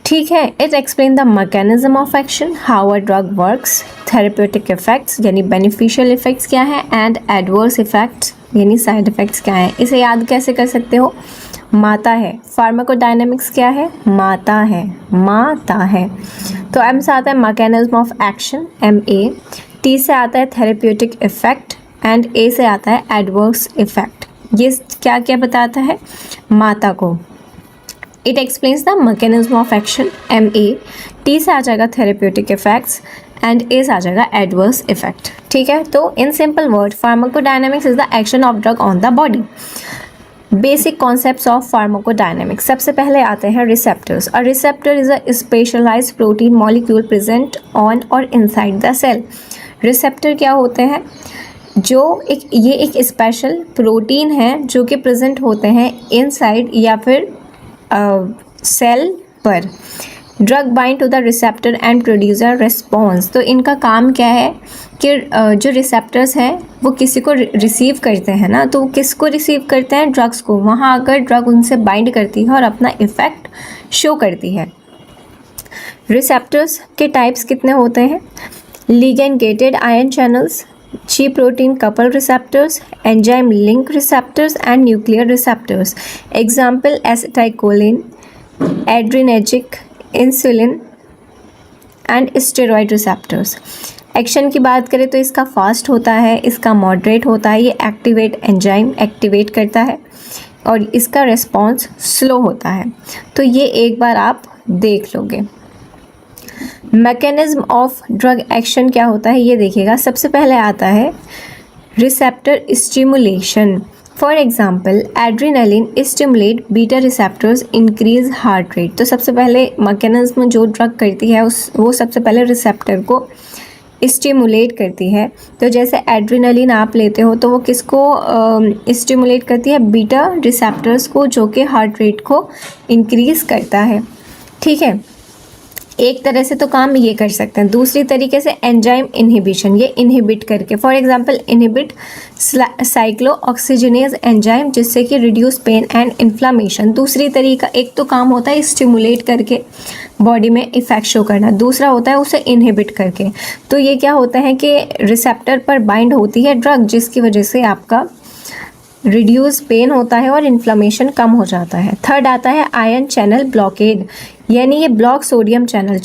ठीक है। It explain the mechanism of action, how a drug works, therapeutic effects यानी बेनिफिशियल इफेक्ट्स क्या है, एंड एडवर्स इफेक्ट्स यानी साइड इफेक्ट्स क्या है। इसे याद कैसे कर सकते हो? माता है। फार्माकोडायनेमिक्स क्या है? माता है, माता है। तो M से आता है mechanism of action, MA। T से आता है थेरेप्यूटिक इफेक्ट एंड A से आता है एडवर्स इफेक्ट। ये क्या क्या बताता है? माता को। It explains the mechanism of action, MA। T से आ जाएगा थेरेप्यूटिक इफेक्ट्स एंड एस आ जाएगा एडवर्स इफेक्ट। ठीक है, तो in simple word pharmacodynamics is the action of drug on the body. Basic concepts of pharmacodynamics, सबसे पहले आते हैं receptors. A receptor is a specialised protein molecule present on और इनसाइड द सेल। रिसेप्टर क्या होते हैं? ये एक स्पेशल प्रोटीन है जो कि प्रेजेंट होते हैं इनसाइड या फिर सेल पर। Drug bind to the receptor and produce a response. तो इनका काम क्या है कि जो रिसेप्टर्स हैं वो किसी को रिसीव करते हैं ना, तो किसको रिसीव करते हैं? ड्रग्स को। वहाँ आकर ड्रग उनसे बाइंड करती है और अपना इफेक्ट शो करती है। रिसेप्टर्स के टाइप्स कितने होते हैं? Ligand gated ion channels, G protein couple receptors, enzyme link receptors and nuclear receptors. Example acetylcholine, adrenergic, insulin and steroid receptors. Action की बात करें तो इसका फास्ट होता है, इसका मॉडरेट होता है, ये एक्टिवेट एंजाइम एक्टिवेट करता है और इसका रिस्पॉन्स स्लो होता है। तो ये एक बार आप देख लोगे। मैकेनिज्म ऑफ ड्रग एक्शन क्या होता है ये देखिएगा। सबसे पहले आता है receptor stimulation. For example adrenaline stimulate beta receptors increase heart rate. तो सबसे पहले मैकेनिज्म जो ड्रग करती है वो सबसे पहले रिसेप्टर को स्टिमुलेट करती है। तो जैसे एड्रेनालिन आप लेते हो तो वो किसको स्टिमुलेट करती है? बीटा रिसेप्टर्स को, जो कि हार्ट रेट को इंक्रीज करता है। ठीक है, एक तरह से तो काम ये कर सकते हैं। दूसरी तरीके से एंजाइम इनहिबिशन, ये इनहिबिट करके, for example inhibit cyclooxygenase enzyme, जिससे कि रिड्यूस पेन एंड इन्फ्लामेशन। दूसरी तरीका, एक तो काम होता है स्टिमुलेट करके बॉडी में इफेक्ट शो करना, दूसरा होता है उसे इनहिबिट करके। तो ये क्या होता है कि रिसेप्टर पर बाइंड होती है ड्रग, जिसकी वजह से आपका रिड्यूस पेन होता है और इन्फ्लामेशन कम हो जाता है। थर्ड आता है आयन चैनल ब्लॉकेड, यानी ये ब्लॉक सोडियम चैनल।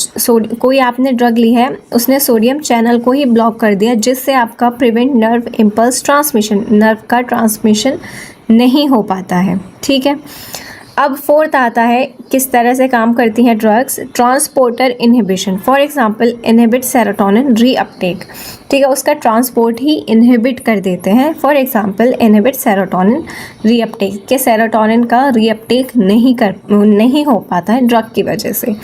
कोई आपने ड्रग ली है, उसने सोडियम चैनल को ही ब्लॉक कर दिया, जिससे आपका prevent nerve impulse transmission, nerve का ट्रांसमिशन नहीं हो पाता है। ठीक है, अब फोर्थ आता है किस तरह से काम करती हैं drugs. Transporter inhibition, for example inhibit serotonin reuptake. ठीक है, उसका ट्रांसपोर्ट ही इनहिबिट कर देते हैं। For example inhibit serotonin reuptake, के सेरोटोनिन का रीअपटेक नहीं हो पाता है ड्रग की वजह से।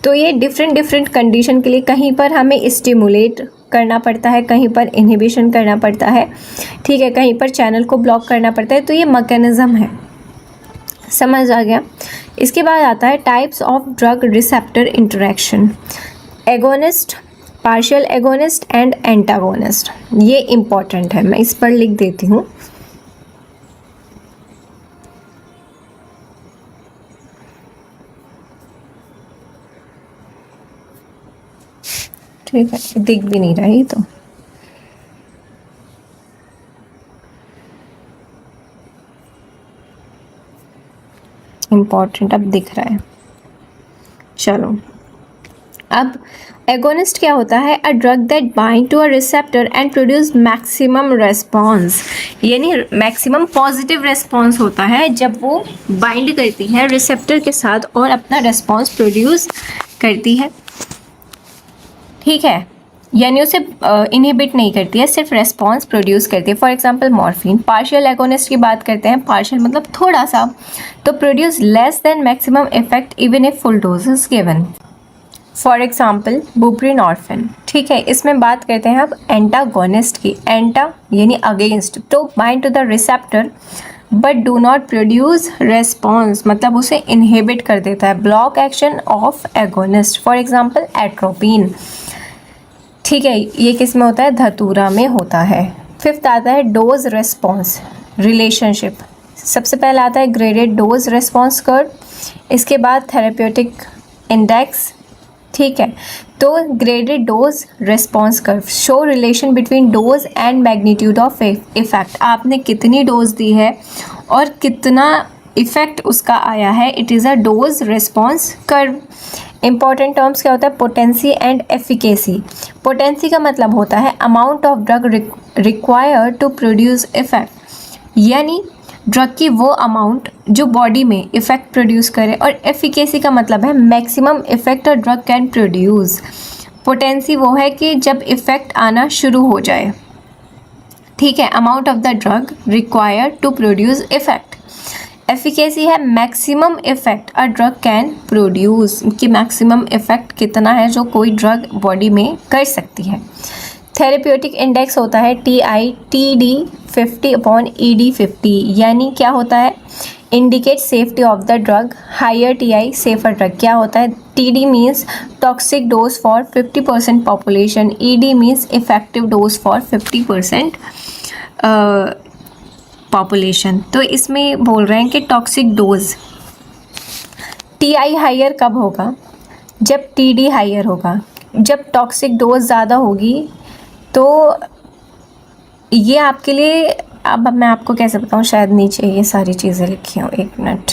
तो ये डिफरेंट कंडीशन के लिए कहीं पर हमें स्टिमुलेट करना पड़ता है, कहीं पर इनहिबिशन करना पड़ता है। ठीक है, कहीं पर चैनल को ब्लॉक करना पड़ता है। तो ये मैकेनिज्म है, समझ आ गया। इसके बाद आता है types of drug receptor interaction. Agonist, partial agonist and antagonist, ये इम्पॉर्टेंट है, मैं इस पर लिख देती हूँ। ठीक है, दिख भी नहीं रहा है तो। इम्पॉर्टेंट अब दिख रहा है। चलो, अब एगोनिस्ट क्या होता है? A drug that bind to a receptor and produce maximum response, यानी मैक्सिमम पॉजिटिव रेस्पॉन्स होता है जब वो बाइंड करती है रिसेप्टर के साथ और अपना रेस्पॉन्स प्रोड्यूस करती है। ठीक है, यानी उसे इनहिबिट नहीं करती है, सिर्फ रेस्पॉन्स प्रोड्यूस करती है। For example morphine. Partial agonist की बात करते हैं, पार्शियल मतलब थोड़ा सा, तो produce less than maximum effect even if full dose is given. For example buprenorphine. ठीक है, इसमें बात करते हैं अब एंटागोनिस्ट की। एंटा यानी अगेंस्ट, तो bind to the receptor but do not produce response, मतलब उसे इनहिबिट कर देता है। Block action of agonist, for example atropine. ठीक है, ये किस में होता है? धतूरा में होता है। फिफ्थ आता है डोज रेस्पॉन्स रिलेशनशिप। सबसे पहला आता है ग्रेडेड डोज रेस्पॉन्स कर्व, इसके बाद थेरेप्यूटिक इंडेक्स। ठीक है, तो graded dose response curve show relation between dose and magnitude of effect. आपने कितनी डोज दी है और कितना इफेक्ट उसका आया है, it is a dose response curve. Important terms क्या होता है? Potency and efficacy. पोटेंसी का मतलब होता है amount of drug required to produce effect, यानी ड्रग की वो अमाउंट जो बॉडी में इफेक्ट प्रोड्यूस करे। और एफिकेसी का मतलब है maximum effect a drug can produce, potency वो है कि जब इफ़ेक्ट आना शुरू हो जाए, ठीक है। Amount of the drug required to produce effect. Efficacy है maximum effect a drug can produce, कि मैक्सिमम इफेक्ट कितना है जो कोई ड्रग बॉडी में कर सकती है। थेरेप्यूटिक इंडेक्स होता है TITD 50/ED50, यानी क्या होता है, indicate safety of the drug. Higher TI safer drug. क्या होता है, TD means toxic dose for 50% population, ED means effective dose for 50% population. तो इसमें बोल रहे हैं कि टॉक्सिक डोज TI हायर कब होगा, जब TD हायर होगा। जब टॉक्सिक डोज ज़्यादा होगी तो ये आपके लिए, अब मैं आपको कैसे बताऊँ, शायद नीचे ये सारी चीज़ें लिखी हों, एक मिनट।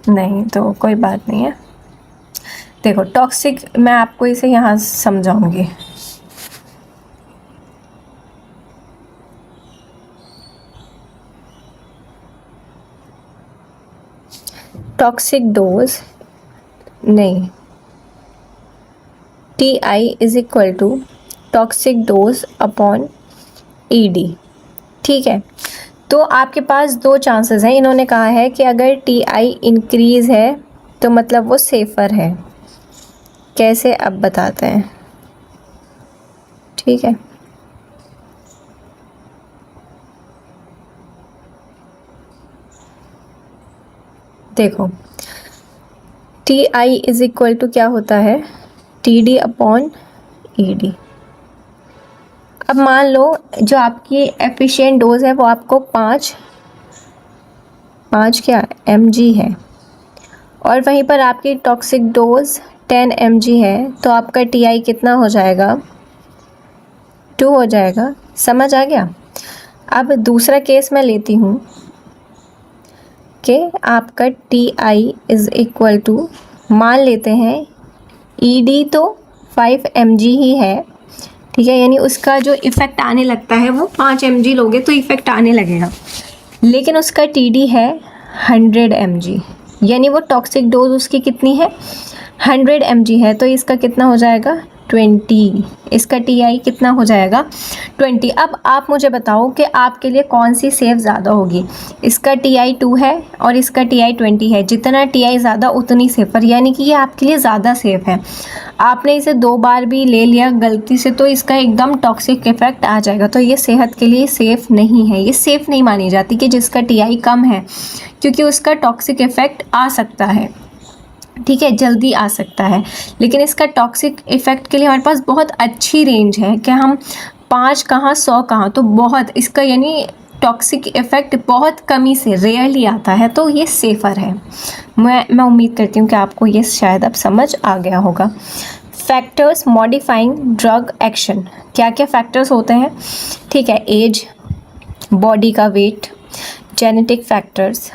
नहीं तो कोई बात नहीं है। देखो टॉक्सिक, मैं आपको इसे यहाँ समझाऊंगी। टॉक्सिक डोज नहीं, TI is equal to toxic dose upon ED, ठीक है। तो आपके पास दो चांसेस हैं। इन्होंने कहा है कि अगर TI इंक्रीज़ है तो मतलब वो सेफ़र है। कैसे, अब बताते हैं, ठीक है। देखो TI इज इक्वल टू क्या होता है, TD अपॉन ED। अब मान लो जो आपकी एफिशिएंट डोज है वो आपको 5 क्या mg है, और वहीं पर आपकी टॉक्सिक डोज 10 mg है, तो आपका TI कितना हो जाएगा, 2 हो जाएगा। समझ आ गया। अब दूसरा केस मैं लेती हूँ कि आपका TI इज़ इक्वल टू, मान लेते हैं ED तो 5 mg ही है, ठीक है, यानी उसका जो इफ़ेक्ट आने लगता है वो 5 mg लोगे तो इफ़ेक्ट आने लगेगा, लेकिन उसका TD है 100 mg, यानी वो टॉक्सिक डोज उसकी कितनी है, 100 mg है, तो इसका कितना हो जाएगा, 20। इसका TI कितना हो जाएगा, 20। अब आप मुझे बताओ कि आपके लिए कौन सी सेफ ज़्यादा होगी। इसका TI 2 है और इसका TI 20 है। जितना TI ज़्यादा उतनी सेफ़र, यानी कि ये आपके लिए ज़्यादा सेफ़ है। आपने इसे 2 बार भी ले लिया गलती से तो इसका एकदम टॉक्सिक इफ़ेक्ट आ जाएगा, तो ये सेहत के लिए सेफ़ नहीं है। ये सेफ़ नहीं मानी जाती कि जिसका TI कम है, क्योंकि उसका टॉक्सिक इफ़ेक्ट आ सकता है, ठीक है, जल्दी आ सकता है। लेकिन इसका टॉक्सिक इफ़ेक्ट के लिए हमारे पास बहुत अच्छी रेंज है कि हम 5 कहाँ 100 कहाँ, तो बहुत इसका यानी टॉक्सिक इफ़ेक्ट बहुत कमी से रेयरली आता है, तो ये सेफ़र है। मैं उम्मीद करती हूँ कि आपको ये शायद अब समझ आ गया होगा। फैक्टर्स मॉडिफाइंग ड्रग एक्शन, क्या क्या फैक्टर्स होते हैं, ठीक है। एज, बॉडी का वेट, जेनेटिक फैक्टर्स,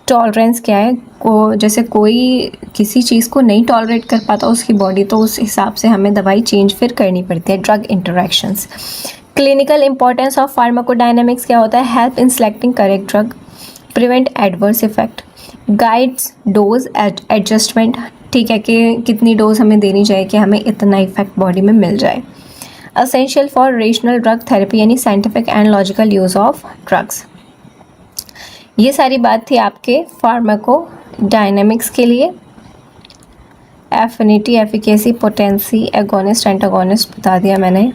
टॉलरेंस क्या है, को जैसे कोई किसी चीज़ को नहीं टॉलरेट कर पाता उसकी बॉडी, तो उस हिसाब से हमें दवाई चेंज फिर करनी पड़ती है। Drug interactions, clinical importance of pharmacodynamics क्या होता है, हेल्प इन selecting correct drug, prevent adverse effect, guides dose adjustment, ठीक है, कि कितनी डोज हमें देनी चाहिए कि हमें इतना इफेक्ट बॉडी में मिल जाए। Essential for rational drug therapy, यानी scientific and logical use of drugs. ये सारी बात थी आपके फार्माकोडायनेमिक्स के लिए। Affinity, efficacy, potency, agonist, antagonist बता दिया मैंने।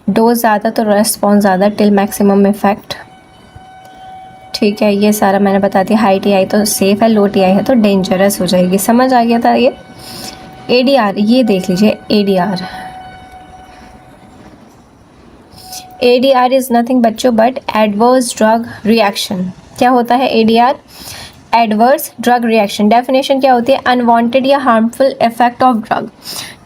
डोज ज़्यादा तो रेस्पॉन्स ज़्यादा, टिल मैक्सिमम इफेक्ट, ठीक है, ये सारा मैंने बता दिया। हाई TI तो सेफ़ है, लो TI है तो डेंजरस हो जाएगी। समझ आ गया था ये। ADR, ये देख लीजिए ADR। ADR इज़ नथिंग बच्चों बट एडवर्स ड्रग रिएक्शन। क्या होता है ADR, adverse drug reaction. Definition क्या होती है, अनवांटेड या harmful effect of drug.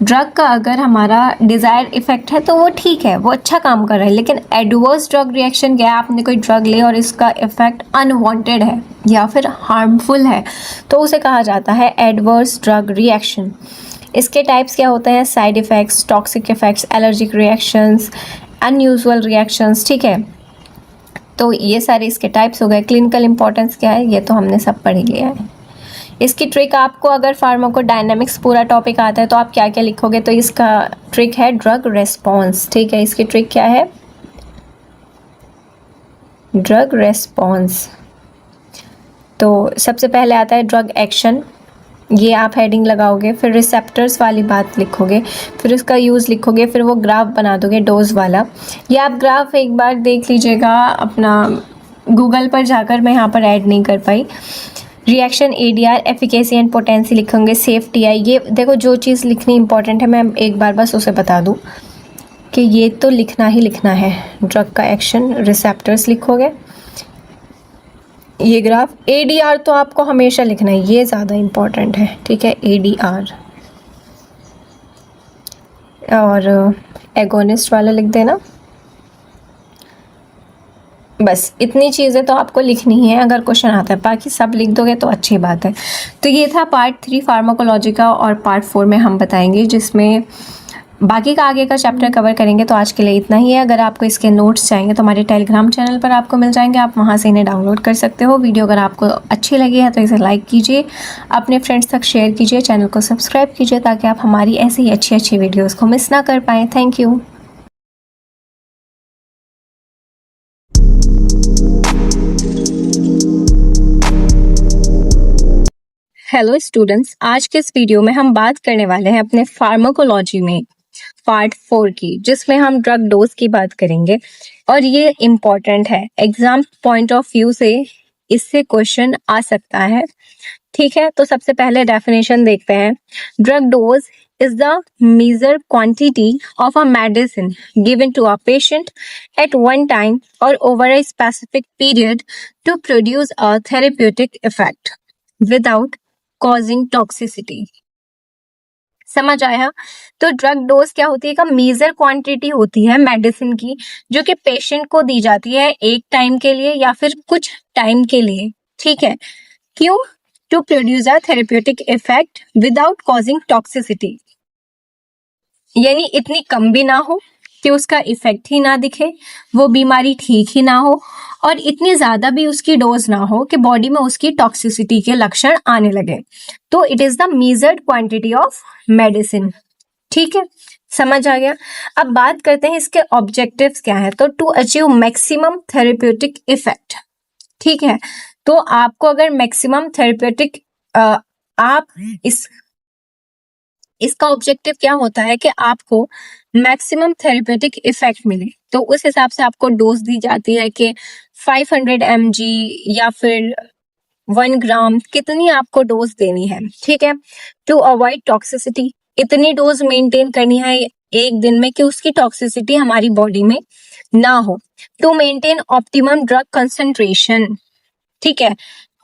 Drug का अगर हमारा डिज़ायर्ड इफेक्ट है तो वो ठीक है, वो अच्छा काम कर रहा है, लेकिन एडवर्स ड्रग रिएक्शन क्या है, आपने कोई ड्रग ले और इसका इफेक्ट अनवांटेड है या फिर हार्मफुल है, तो उसे कहा जाता है एडवर्स ड्रग रिएक्शन। इसके टाइप्स क्या होते हैं, side effects, toxic effects, allergic reactions, unusual reactions, ठीक है। तो ये सारे इसके टाइप्स हो गए। क्लिनिकल इंपॉर्टेंस क्या है ये तो हमने सब पढ़ लिया है। इसकी ट्रिक आपको अगर फार्माकोडायनामिक्स पूरा टॉपिक आता है तो आप क्या क्या लिखोगे, तो इसका ट्रिक है ड्रग रेस्पॉन्स। ठीक है, इसकी ट्रिक क्या है, ड्रग रेस्पॉन्स। तो सबसे पहले आता है ड्रग एक्शन, ये आप हेडिंग लगाओगे, फिर रिसेप्टर्स वाली बात लिखोगे, फिर उसका यूज़ लिखोगे, फिर वो ग्राफ बना दोगे डोज वाला। ये आप ग्राफ एक बार देख लीजिएगा अपना गूगल पर जाकर, मैं यहाँ पर ऐड नहीं कर पाई। Reaction ADR, efficacy and potency लिखेंगे, सेफ्टी आई। ये देखो जो चीज़ लिखनी इंपॉर्टेंट है मैं एक बार बस उसे बता दूँ कि ये तो लिखना ही लिखना है। ड्रग का एक्शन, रिसेप्टर्स लिखोगे, ये ग्राफ। ADR तो आपको हमेशा लिखना है, ये ज़्यादा इम्पॉर्टेंट है। ठीक है, ADR और एगोनिस्ट वाला लिख देना। बस इतनी चीज़ें तो आपको लिखनी है अगर क्वेश्चन आता है, बाकी सब लिख दोगे तो अच्छी बात है। तो ये था पार्ट 3 फार्माकोलॉजी का, और पार्ट 4 में हम बताएंगे जिसमें बाकी का आगे का चैप्टर कवर करेंगे। तो आज के लिए इतना ही है। अगर आपको इसके नोट्स चाहिए तो हमारे टेलीग्राम चैनल पर आपको मिल जाएंगे, आप वहां से इन्हें डाउनलोड कर सकते हो। वीडियो अगर आपको अच्छी लगी है तो इसे लाइक कीजिए, अपने फ्रेंड्स तक शेयर कीजिए, चैनल को सब्सक्राइब कीजिए ताकि आप हमारी ऐसी ही अच्छी अच्छी वीडियोज़ को मिस ना कर पाएँ। Thank you. हेलो स्टूडेंट्स, आज के इस वीडियो में हम बात करने वाले हैं अपने फार्माकोलॉजी में पार्ट 4 की, जिसमें हम ड्रग डोज की बात करेंगे। और ये इम्पोर्टेंट है, एग्जाम पॉइंट ऑफ व्यू से इससे क्वेश्चन आ सकता है। ठीक है, तो सबसे पहले डेफिनेशन देखते हैं। Drug dose is the measured quantity of a medicine given to a patient at one time or over a specific period to produce a therapeutic effect without causing toxicity। समझ आया? तो ड्रग डोज क्या होती है, का major quantity होती है medicine की जो कि पेशेंट को दी जाती है एक टाइम के लिए या फिर कुछ टाइम के लिए। ठीक है, क्यों? To produce a therapeutic effect without causing toxicity, यानी इतनी कम भी ना हो कि उसका इफेक्ट ही ना दिखे, वो बीमारी ठीक ही ना हो, और इतनी ज्यादा भी उसकी डोज ना हो कि बॉडी में उसकी टॉक्सिसिटी के लक्षण आने लगे। तो it is the measured quantity of medicine. ठीक है, समझ आ गया? अब बात करते हैं इसके ऑब्जेक्टिव्स क्या है। तो to achieve maximum therapeutic effect. ठीक है, तो आपको अगर मैक्सिमम थेरेप्यूटिक आप इसका ऑब्जेक्टिव क्या होता है कि आपको मैक्सिमम थेरेप्यूटिक इफेक्ट मिले, तो उस हिसाब से आपको डोज दी जाती है कि 500 mg या फिर 1 ग्राम, कितनी आपको डोज देनी है। ठीक है, टू अवॉइड टॉक्सिसिटी, इतनी डोज मेंटेन करनी है एक दिन में कि उसकी टॉक्सिसिटी हमारी बॉडी में ना हो। To maintain optimum drug concentration. ठीक है,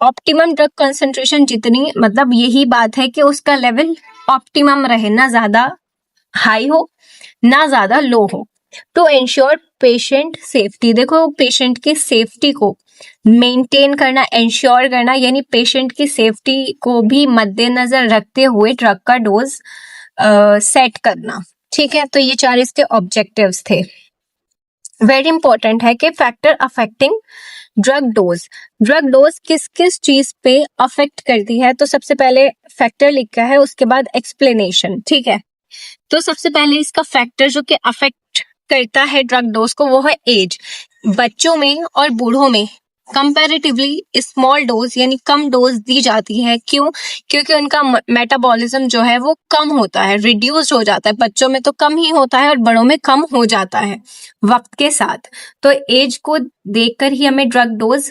ऑप्टिमम ड्रग कंसंट्रेशन जितनी, मतलब यही बात है कि उसका लेवल ऑप्टिमम रहे, ना ज्यादा हाई हो ना ज्यादा लो हो। टू एंश्योर पेशेंट सेफ्टी, देखो पेशेंट की सेफ्टी को मेंटेन करना, एंश्योर करना, यानी पेशेंट की सेफ्टी को भी मद्देनजर रखते हुए ड्रग का डोज सेट करना। ठीक है, तो ये 4 इसके ऑब्जेक्टिव्स थे। वेरी इंपॉर्टेंट है कि factor affecting drug dose, drug dose किस किस चीज पे अफेक्ट करती है। तो सबसे पहले फैक्टर लिखा है, उसके बाद एक्सप्लेनेशन। ठीक है, तो सबसे पहले इसका फैक्टर जो कि अफेक्ट करता है ड्रग डोज को, वो है एज। बच्चों में और बूढ़ों में कंपैरेटिवली स्मॉल डोज यानी कम डोज दी जाती है। क्यों? क्योंकि उनका मेटाबॉलिज्म जो है वो कम होता है, रिड्यूस हो जाता है। बच्चों में तो कम ही होता है और बड़ों में कम हो जाता है वक्त के साथ। तो एज को देखकर ही हमें ड्रग डोज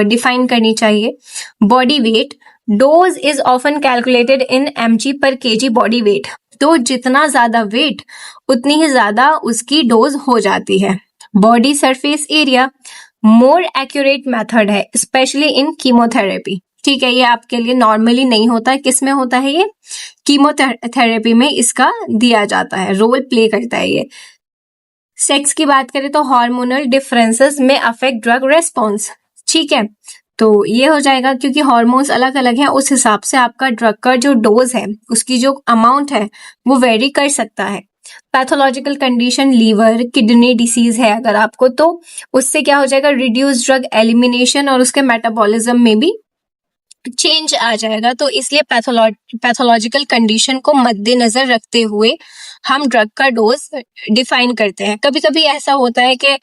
डिफाइन करनी चाहिए। Body weight, dose is often calculated in mg पर kg बॉडी वेट। तो जितना ज्यादा वेट उतनी ही ज्यादा उसकी डोज हो जाती है। Body surface area more accurate method है स्पेशली इन कीमोथेरेपी। ठीक है, ये आपके लिए नॉर्मली नहीं होता है, किस में होता है? ये कीमोथेरेपी में इसका दिया जाता है, रोल प्ले करता है ये। सेक्स की बात करें तो हार्मोनल डिफरेंसेस में अफेक्ट ड्रग रेस्पॉन्स। ठीक है, तो ये हो जाएगा क्योंकि हार्मोन्स अलग अलग हैं, उस हिसाब से आपका ड्रग का जो डोज है उसकी जो अमाउंट है वो वेरी कर सकता है। Pathological condition liver kidney disease है अगर आपको, तो उससे क्या हो जाएगा, रिड्यूस ड्रग एलिमिनेशन और उसके मेटाबॉलिज्म में भी चेंज आ जाएगा। तो इसलिए पैथोलॉजिकल कंडीशन को मद्देनजर रखते हुए हम ड्रग का डोज डिफाइन करते हैं। कभी कभी ऐसा होता है कि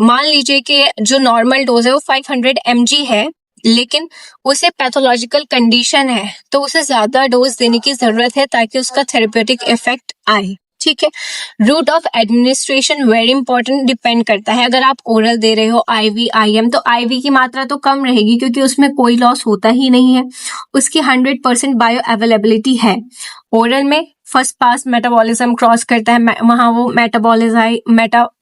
मान लीजिए कि जो नॉर्मल डोज है वो 500 mg है, लेकिन उसे पैथोलॉजिकल कंडीशन है तो उसे ज्यादा डोज देने की जरूरत है ताकि उसका थेरेप्यूटिक इफेक्ट आए। ठीक है, route of administration very important, depend करता है। अगर आप ओरल दे रहे हो, आईवी, आईएम, तो आईवी की मात्रा तो कम रहेगी क्योंकि उसमें कोई लॉस होता ही नहीं है, उसकी 100% बायो अवेलेबिलिटी है। ओरल में फर्स्ट पास मेटाबॉलिज्म क्रॉस करता है, वहां वो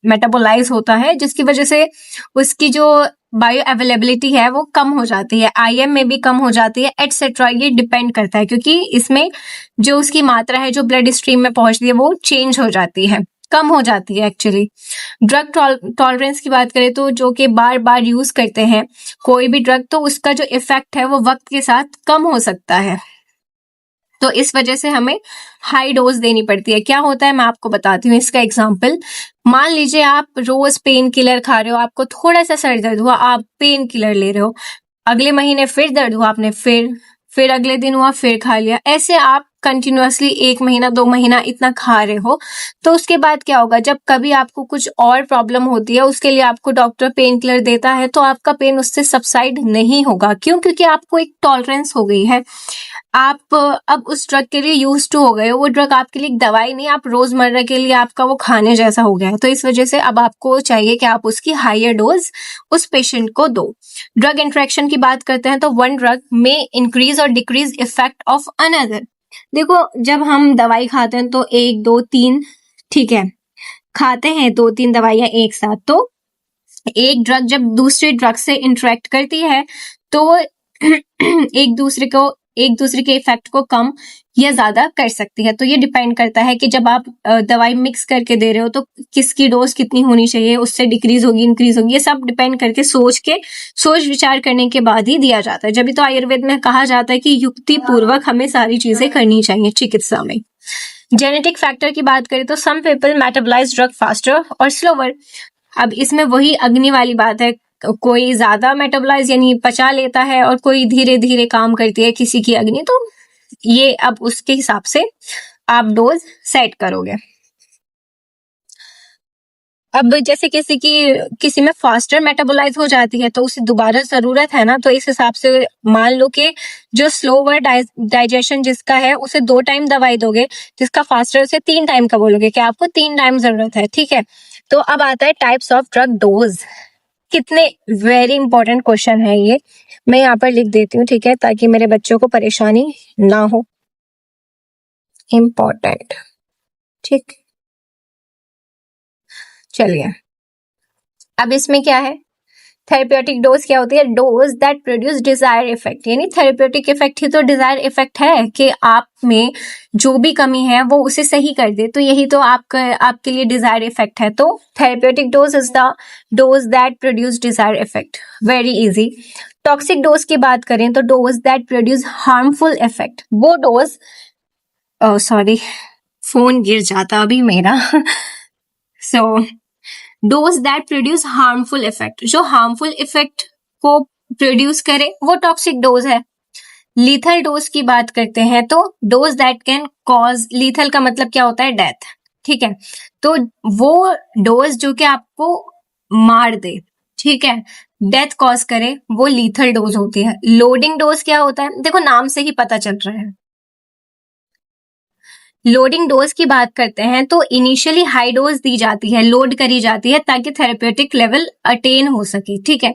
मेटाबोलाइज होता है, जिसकी वजह से उसकी जो बायो अवेलेबिलिटी है वो कम हो जाती है, आईएम में भी कम हो जाती है, एटसेट्रा। ये डिपेंड करता है क्योंकि इसमें जो उसकी मात्रा है जो ब्लड स्ट्रीम में पहुंचती है वो चेंज हो जाती है, कम हो जाती है एक्चुअली। ड्रग टॉलरेंस की बात करें तो जो कि बार बार यूज करते हैं कोई भी ड्रग, तो उसका जो इफेक्ट है वो वक्त के साथ कम हो सकता है, तो इस वजह से हमें हाई डोज देनी पड़ती है। क्या होता है मैं आपको बताती हूँ इसका एग्जांपल। मान लीजिए आप रोज पेन किलर खा रहे हो, आपको थोड़ा सा सर दर्द हुआ, आप पेन किलर ले रहे हो, अगले महीने फिर दर्द हुआ, आपने फिर अगले दिन हुआ, फिर खा लिया, ऐसे आप कंटिन्यूअसली 1 महीना 2 महीना इतना खा रहे हो, तो उसके बाद क्या होगा, जब कभी आपको कुछ और प्रॉब्लम होती है, उसके लिए आपको डॉक्टर पेन किलर देता है, तो आपका पेन उससे सबसाइड नहीं होगा। क्यों? क्योंकि आपको एक टॉलरेंस हो गई है, आप अब उस ड्रग के लिए यूज टू हो गए हो। वो ड्रग आपके लिए एक दवाई नहीं, आप रोजमर्रा के लिए आपका वो खाने जैसा हो गया है, तो इस वजह से अब आपको चाहिए कि आप उसकी हायर डोज उस पेशेंट को दो। ड्रग इंटरेक्शन की बात करते हैं तो वन ड्रग में इंक्रीज और डिक्रीज इफेक्ट ऑफ अनदर। देखो, जब हम दवाई खाते हैं तो 1 2 3, ठीक है, खाते हैं 2-3 दवाइयां एक साथ, तो एक ड्रग जब दूसरे ड्रग से इंटरेक्ट करती है तो एक दूसरे के इफेक्ट को कम या ज्यादा कर सकती है। तो ये डिपेंड करता है कि जब आप दवाई मिक्स करके दे रहे हो तो किसकी डोज कितनी होनी चाहिए, उससे डिक्रीज होगी, इंक्रीज होगी, ये सब डिपेंड करके सोच विचार करने के बाद ही दिया जाता है। जब भी तो आयुर्वेद में कहा जाता है कि युक्ति पूर्वक हमें सारी चीजें करनी चाहिए चिकित्सा में। जेनेटिक फैक्टर की बात करें तो some people metabolise drug faster और स्लोवर। अब इसमें वही अग्नि वाली बात है, कोई ज्यादा मेटाबोलाइज यानी पचा लेता है और कोई धीरे धीरे काम करती है किसी की अग्नि, तो ये अब उसके हिसाब से आप डोज सेट करोगे। अब जैसे किसी में फास्टर मेटाबोलाइज हो जाती है तो उसे दोबारा जरूरत है ना, तो इस हिसाब से मान लो कि जो स्लोवर डाइजेशन जिसका है उसे 2 टाइम दवाई दोगे, जिसका फास्टर उसे 3 टाइम का बोलोगे कि आपको 3 टाइम जरूरत है। ठीक है, तो अब आता है टाइप्स ऑफ ड्रग डोज। कितने वेरी इंपॉर्टेंट क्वेश्चन है ये, मैं यहाँ पर लिख देती हूँ, ठीक है, ताकि मेरे बच्चों को परेशानी ना हो। इम्पोर्टेंट, ठीक, चलिए अब इसमें क्या है, थेरेप्यूटिक डोज क्या होती है, dose that produce desire effect, यानी थेरेप्यूटिक इफेक्ट ही तो डिजायर इफेक्ट है कि आप में जो भी कमी है वो उसे सही कर दे, तो यही तो आपके लिए डिजायर इफेक्ट है। तो therapeutic dose is the dose that produce desire effect, very easy. Toxic dose की बात करें तो dose that produce harmful effect, वो डोज, सॉरी फोन गिर जाता अभी मेरा so dose that produce harmful effect, जो हार्मफुल इफेक्ट को प्रोड्यूस करे वो टॉक्सिक डोज है। लीथल डोज की बात करते हैं तो dose that can cause, lethal का मतलब क्या होता है, डेथ। ठीक है, तो वो डोज जो कि आपको मार दे, ठीक है, डेथ कॉज करे, वो लीथल डोज होती है। लोडिंग डोज क्या होता है, देखो नाम से ही पता चल रहा है। लोडिंग डोज की बात करते हैं तो इनिशियली हाई डोज दी जाती है, लोड करी जाती है ताकि थेरेप्यूटिक लेवल अटेन हो सके। ठीक है,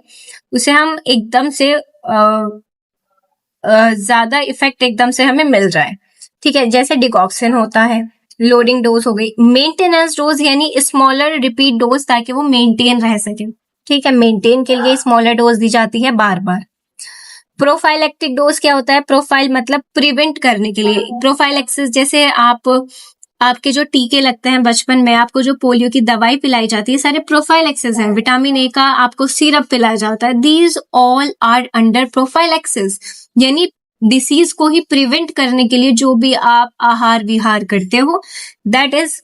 उसे हम एकदम से ज्यादा इफेक्ट एकदम से हमें मिल जाए। ठीक है, जैसे डिकॉक्सिन होता है, लोडिंग डोज हो गई। मेंटेनेंस डोज यानी स्मॉलर रिपीट डोज, ताकि वो मेंटेन रह सके। ठीक है, मेंटेन के लिए स्मॉलर डोज दी जाती है बार बार। प्रोफाइलेक्टिक डोज क्या होता है, प्रोफाइल मतलब प्रिवेंट करने के लिए। प्रोफाइलेक्सिस जैसे आपके जो टीके लगते हैं बचपन में, आपको जो पोलियो की दवाई पिलाई जाती है, सारे प्रोफाइलेक्सिस है। विटामिन ए का आपको सिरप पिलाया जाता है, these all are under prophylaxis, यानी डिसीज को ही प्रिवेंट करने के लिए जो भी आप आहार विहार करते हो, दैट इज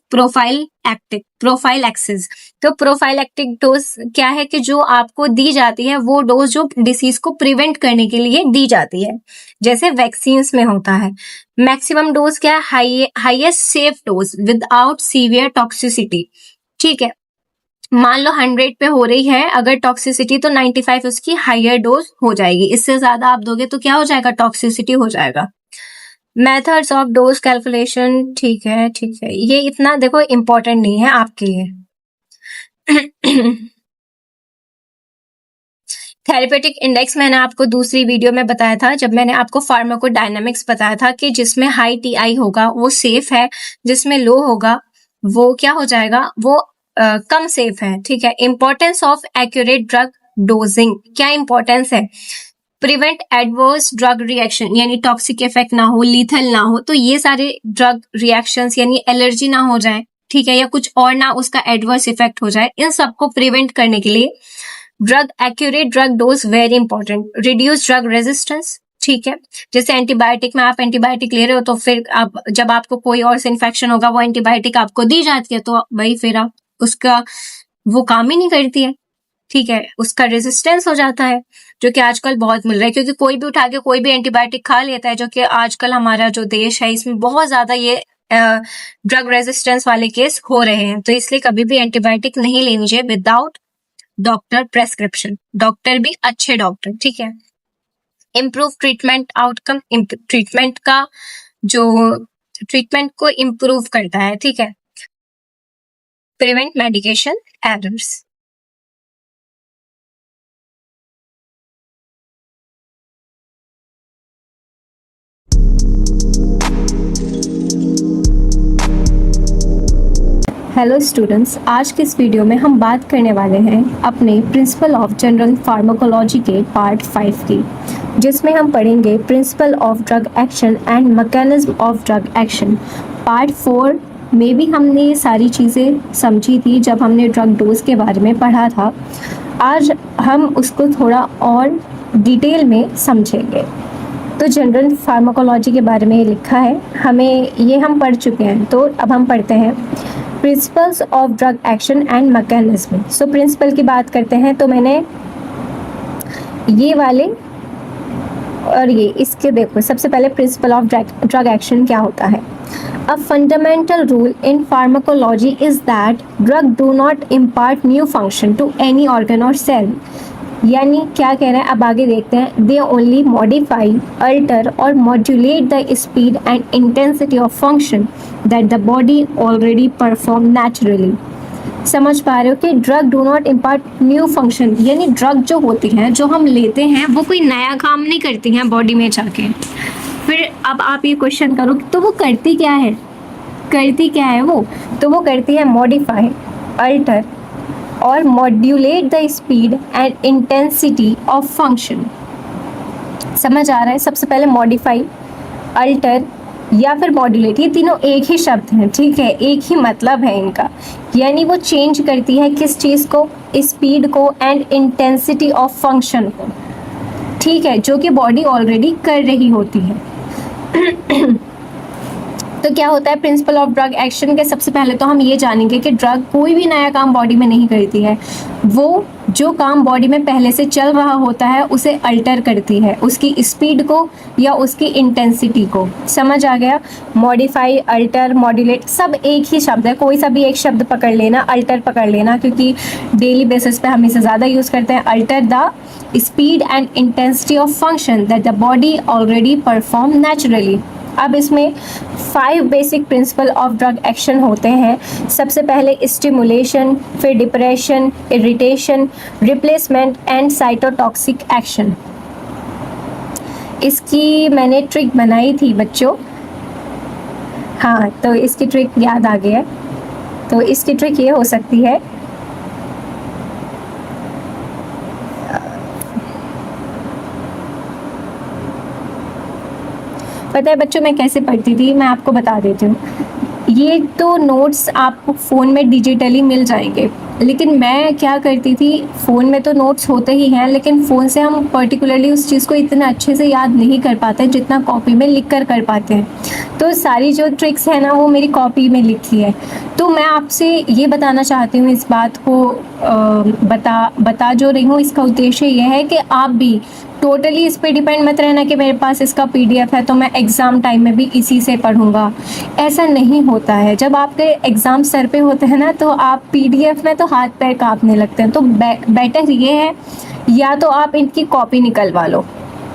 प्रोफाइलैक्सिस। तो प्रोफाइलैक्टिक डोज क्या है कि जो आपको दी जाती है वो डोज जो डिसीज को प्रिवेंट करने के लिए दी जाती है, जैसे वैक्सीन्स में होता है। मैक्सिमम डोज क्या है? Highest safe dose without severe toxicity. ठीक है, मान लो 100 पे हो रही है अगर टॉक्सिसिटी, तो 95 उसकी हायर डोज हो जाएगी। इससे ज्यादा आप दोगे तो क्या हो जाएगा? टॉक्सिसिटी हो जाएगा। मेथड्स ऑफ डोज कैलकुलेशन, ठीक है ठीक है, ये इतना देखो इंपॉर्टेंट नहीं है आपके लिए। थेरेपेटिक इंडेक्स मैंने आपको दूसरी वीडियो में बताया था, जब मैंने आपको फार्माकोडायनामिक्स बताया था कि जिसमें हाई टीआई होगा वो सेफ है, जिसमें लो होगा वो क्या हो जाएगा? वो कम सेफ है। ठीक है, importance of accurate drug dosing, क्या इंपॉर्टेंस है? प्रिवेंट एडवर्स ड्रग रिएक्शन, यानी टॉक्सिक इफेक्ट ना हो, लीथल ना हो, तो ये सारे ड्रग रिएक्शंस यानी एलर्जी ना हो जाए, ठीक है, या कुछ और ना उसका एडवर्स इफेक्ट हो जाए, इन सबको प्रिवेंट करने के लिए drug accurate drug dose very important. Reduce drug resistance, ठीक है, जैसे एंटीबायोटिक में आप एंटीबायोटिक ले रहे हो तो फिर आप जब आपको कोई और से इन्फेक्शन होगा वो एंटीबायोटिक आपको दी जाती है तो वही फिर आप उसका वो काम ही नहीं करती है। ठीक है, उसका रेजिस्टेंस हो जाता है, जो कि आजकल बहुत मिल रहा है, क्योंकि कोई भी उठा के कोई भी एंटीबायोटिक खा लेता है, जो कि आजकल हमारा जो देश है इसमें बहुत ज्यादा ये ड्रग रेजिस्टेंस वाले केस हो रहे हैं। तो इसलिए कभी भी एंटीबायोटिक नहीं लेनी चाहिए विदाउट डॉक्टर प्रेस्क्रिप्शन, डॉक्टर भी अच्छे डॉक्टर। ठीक है, इम्प्रूव ट्रीटमेंट आउटकम, ट्रीटमेंट का जो ट्रीटमेंट को इम्प्रूव करता है। ठीक है, prevent medication errors. Hello students, आज के इस वीडियो में हम बात करने वाले हैं अपने प्रिंसिपल ऑफ जनरल फार्माकोलॉजी के पार्ट 5 की, जिसमें हम पढ़ेंगे principle of drug action and mechanism of drug action. Part 4 में भी हमने ये सारी चीज़ें समझी थी जब हमने ड्रग डोज के बारे में पढ़ा था। आज हम उसको थोड़ा और डिटेल में समझेंगे। तो जनरल फार्माकोलॉजी के बारे में लिखा है, हमें ये हम पढ़ चुके हैं, तो अब हम पढ़ते हैं principles of drug action and mechanism. So principle की बात करते हैं, तो मैंने ये वाले और ये इसके देखो, सबसे पहले प्रिंसिपल ऑफ ड्रग एक्शन क्या होता है। A fundamental rule in pharmacology is that drug do not impart new function to any organ और सेल। यानी क्या कह रहे हैं, अब आगे देखते हैं। दे ओनली मॉडिफाई, अल्टर और modulate the speed and intensity of function that the body already perform naturally. समझ पा रहे हो कि drug do not impart new function, यानी ड्रग जो होती हैं, जो हम लेते हैं, वो कोई नया काम नहीं करती हैं बॉडी में जाके। फिर अब आप ये क्वेश्चन करो तो वो करती क्या है, करती क्या है वो? तो वो करती है मॉडिफाई, अल्टर और modulate the speed and intensity of function. समझ आ रहा है? सबसे पहले मॉडिफाई, अल्टर या फिर मॉड्यूलेट, ये तीनों एक ही शब्द हैं, ठीक है, एक ही मतलब है इनका। यानी वो चेंज करती है किस चीज़ को? स्पीड को एंड इंटेंसिटी ऑफ फंक्शन को, ठीक है, जो कि बॉडी ऑलरेडी कर रही होती है। तो क्या होता है प्रिंसिपल ऑफ ड्रग एक्शन के? सबसे पहले तो हम ये जानेंगे कि ड्रग कोई भी नया काम बॉडी में नहीं करती है, वो जो काम बॉडी में पहले से चल रहा होता है उसे अल्टर करती है, उसकी स्पीड को या उसकी इंटेंसिटी को। समझ आ गया? मॉडिफाई, अल्टर, मॉड्यूलेट सब एक ही शब्द है, कोई सा भी एक शब्द पकड़ लेना, अल्टर पकड़ लेना, क्योंकि डेली बेसिस पे हम इसे ज़्यादा यूज़ करते हैं। Alter the speed and intensity of function that the body already perform naturally. अब इसमें 5 basic principle of drug action होते हैं। सबसे पहले स्टिमुलेशन, फिर depression, irritation, replacement and cytotoxic action. इसकी मैंने ट्रिक बनाई थी बच्चों, हाँ, तो इसकी ट्रिक याद आ गया। तो इसकी ट्रिक ये हो सकती है, पता है बच्चों मैं कैसे पढ़ती थी, मैं आपको बता देती हूँ। ये तो नोट्स आपको फ़ोन में डिजिटली मिल जाएंगे, लेकिन मैं क्या करती थी, फ़ोन में तो नोट्स होते ही हैं, लेकिन फ़ोन से हम पर्टिकुलरली उस चीज़ को इतना अच्छे से याद नहीं कर पाते जितना कॉपी में लिख कर पाते हैं। तो सारी जो ट्रिक्स है ना वो मेरी कॉपी में लिखी है। तो मैं आपसे ये बताना चाहती हूँ, इस बात को बता जो रही हूँ, इसका उद्देश्य ये है कि आप भी टोटली इस पे डिपेंड मत रहना कि मेरे पास इसका पीडीएफ है तो मैं एग्ज़ाम टाइम में भी इसी से पढ़ूंगा। ऐसा नहीं होता है। जब आपके एग्ज़ाम सर पे होते हैं ना तो आप पीडीएफ में तो हाथ पैर कांपने लगते हैं। तो बेटर ये है, या तो आप इनकी कॉपी निकलवा लो,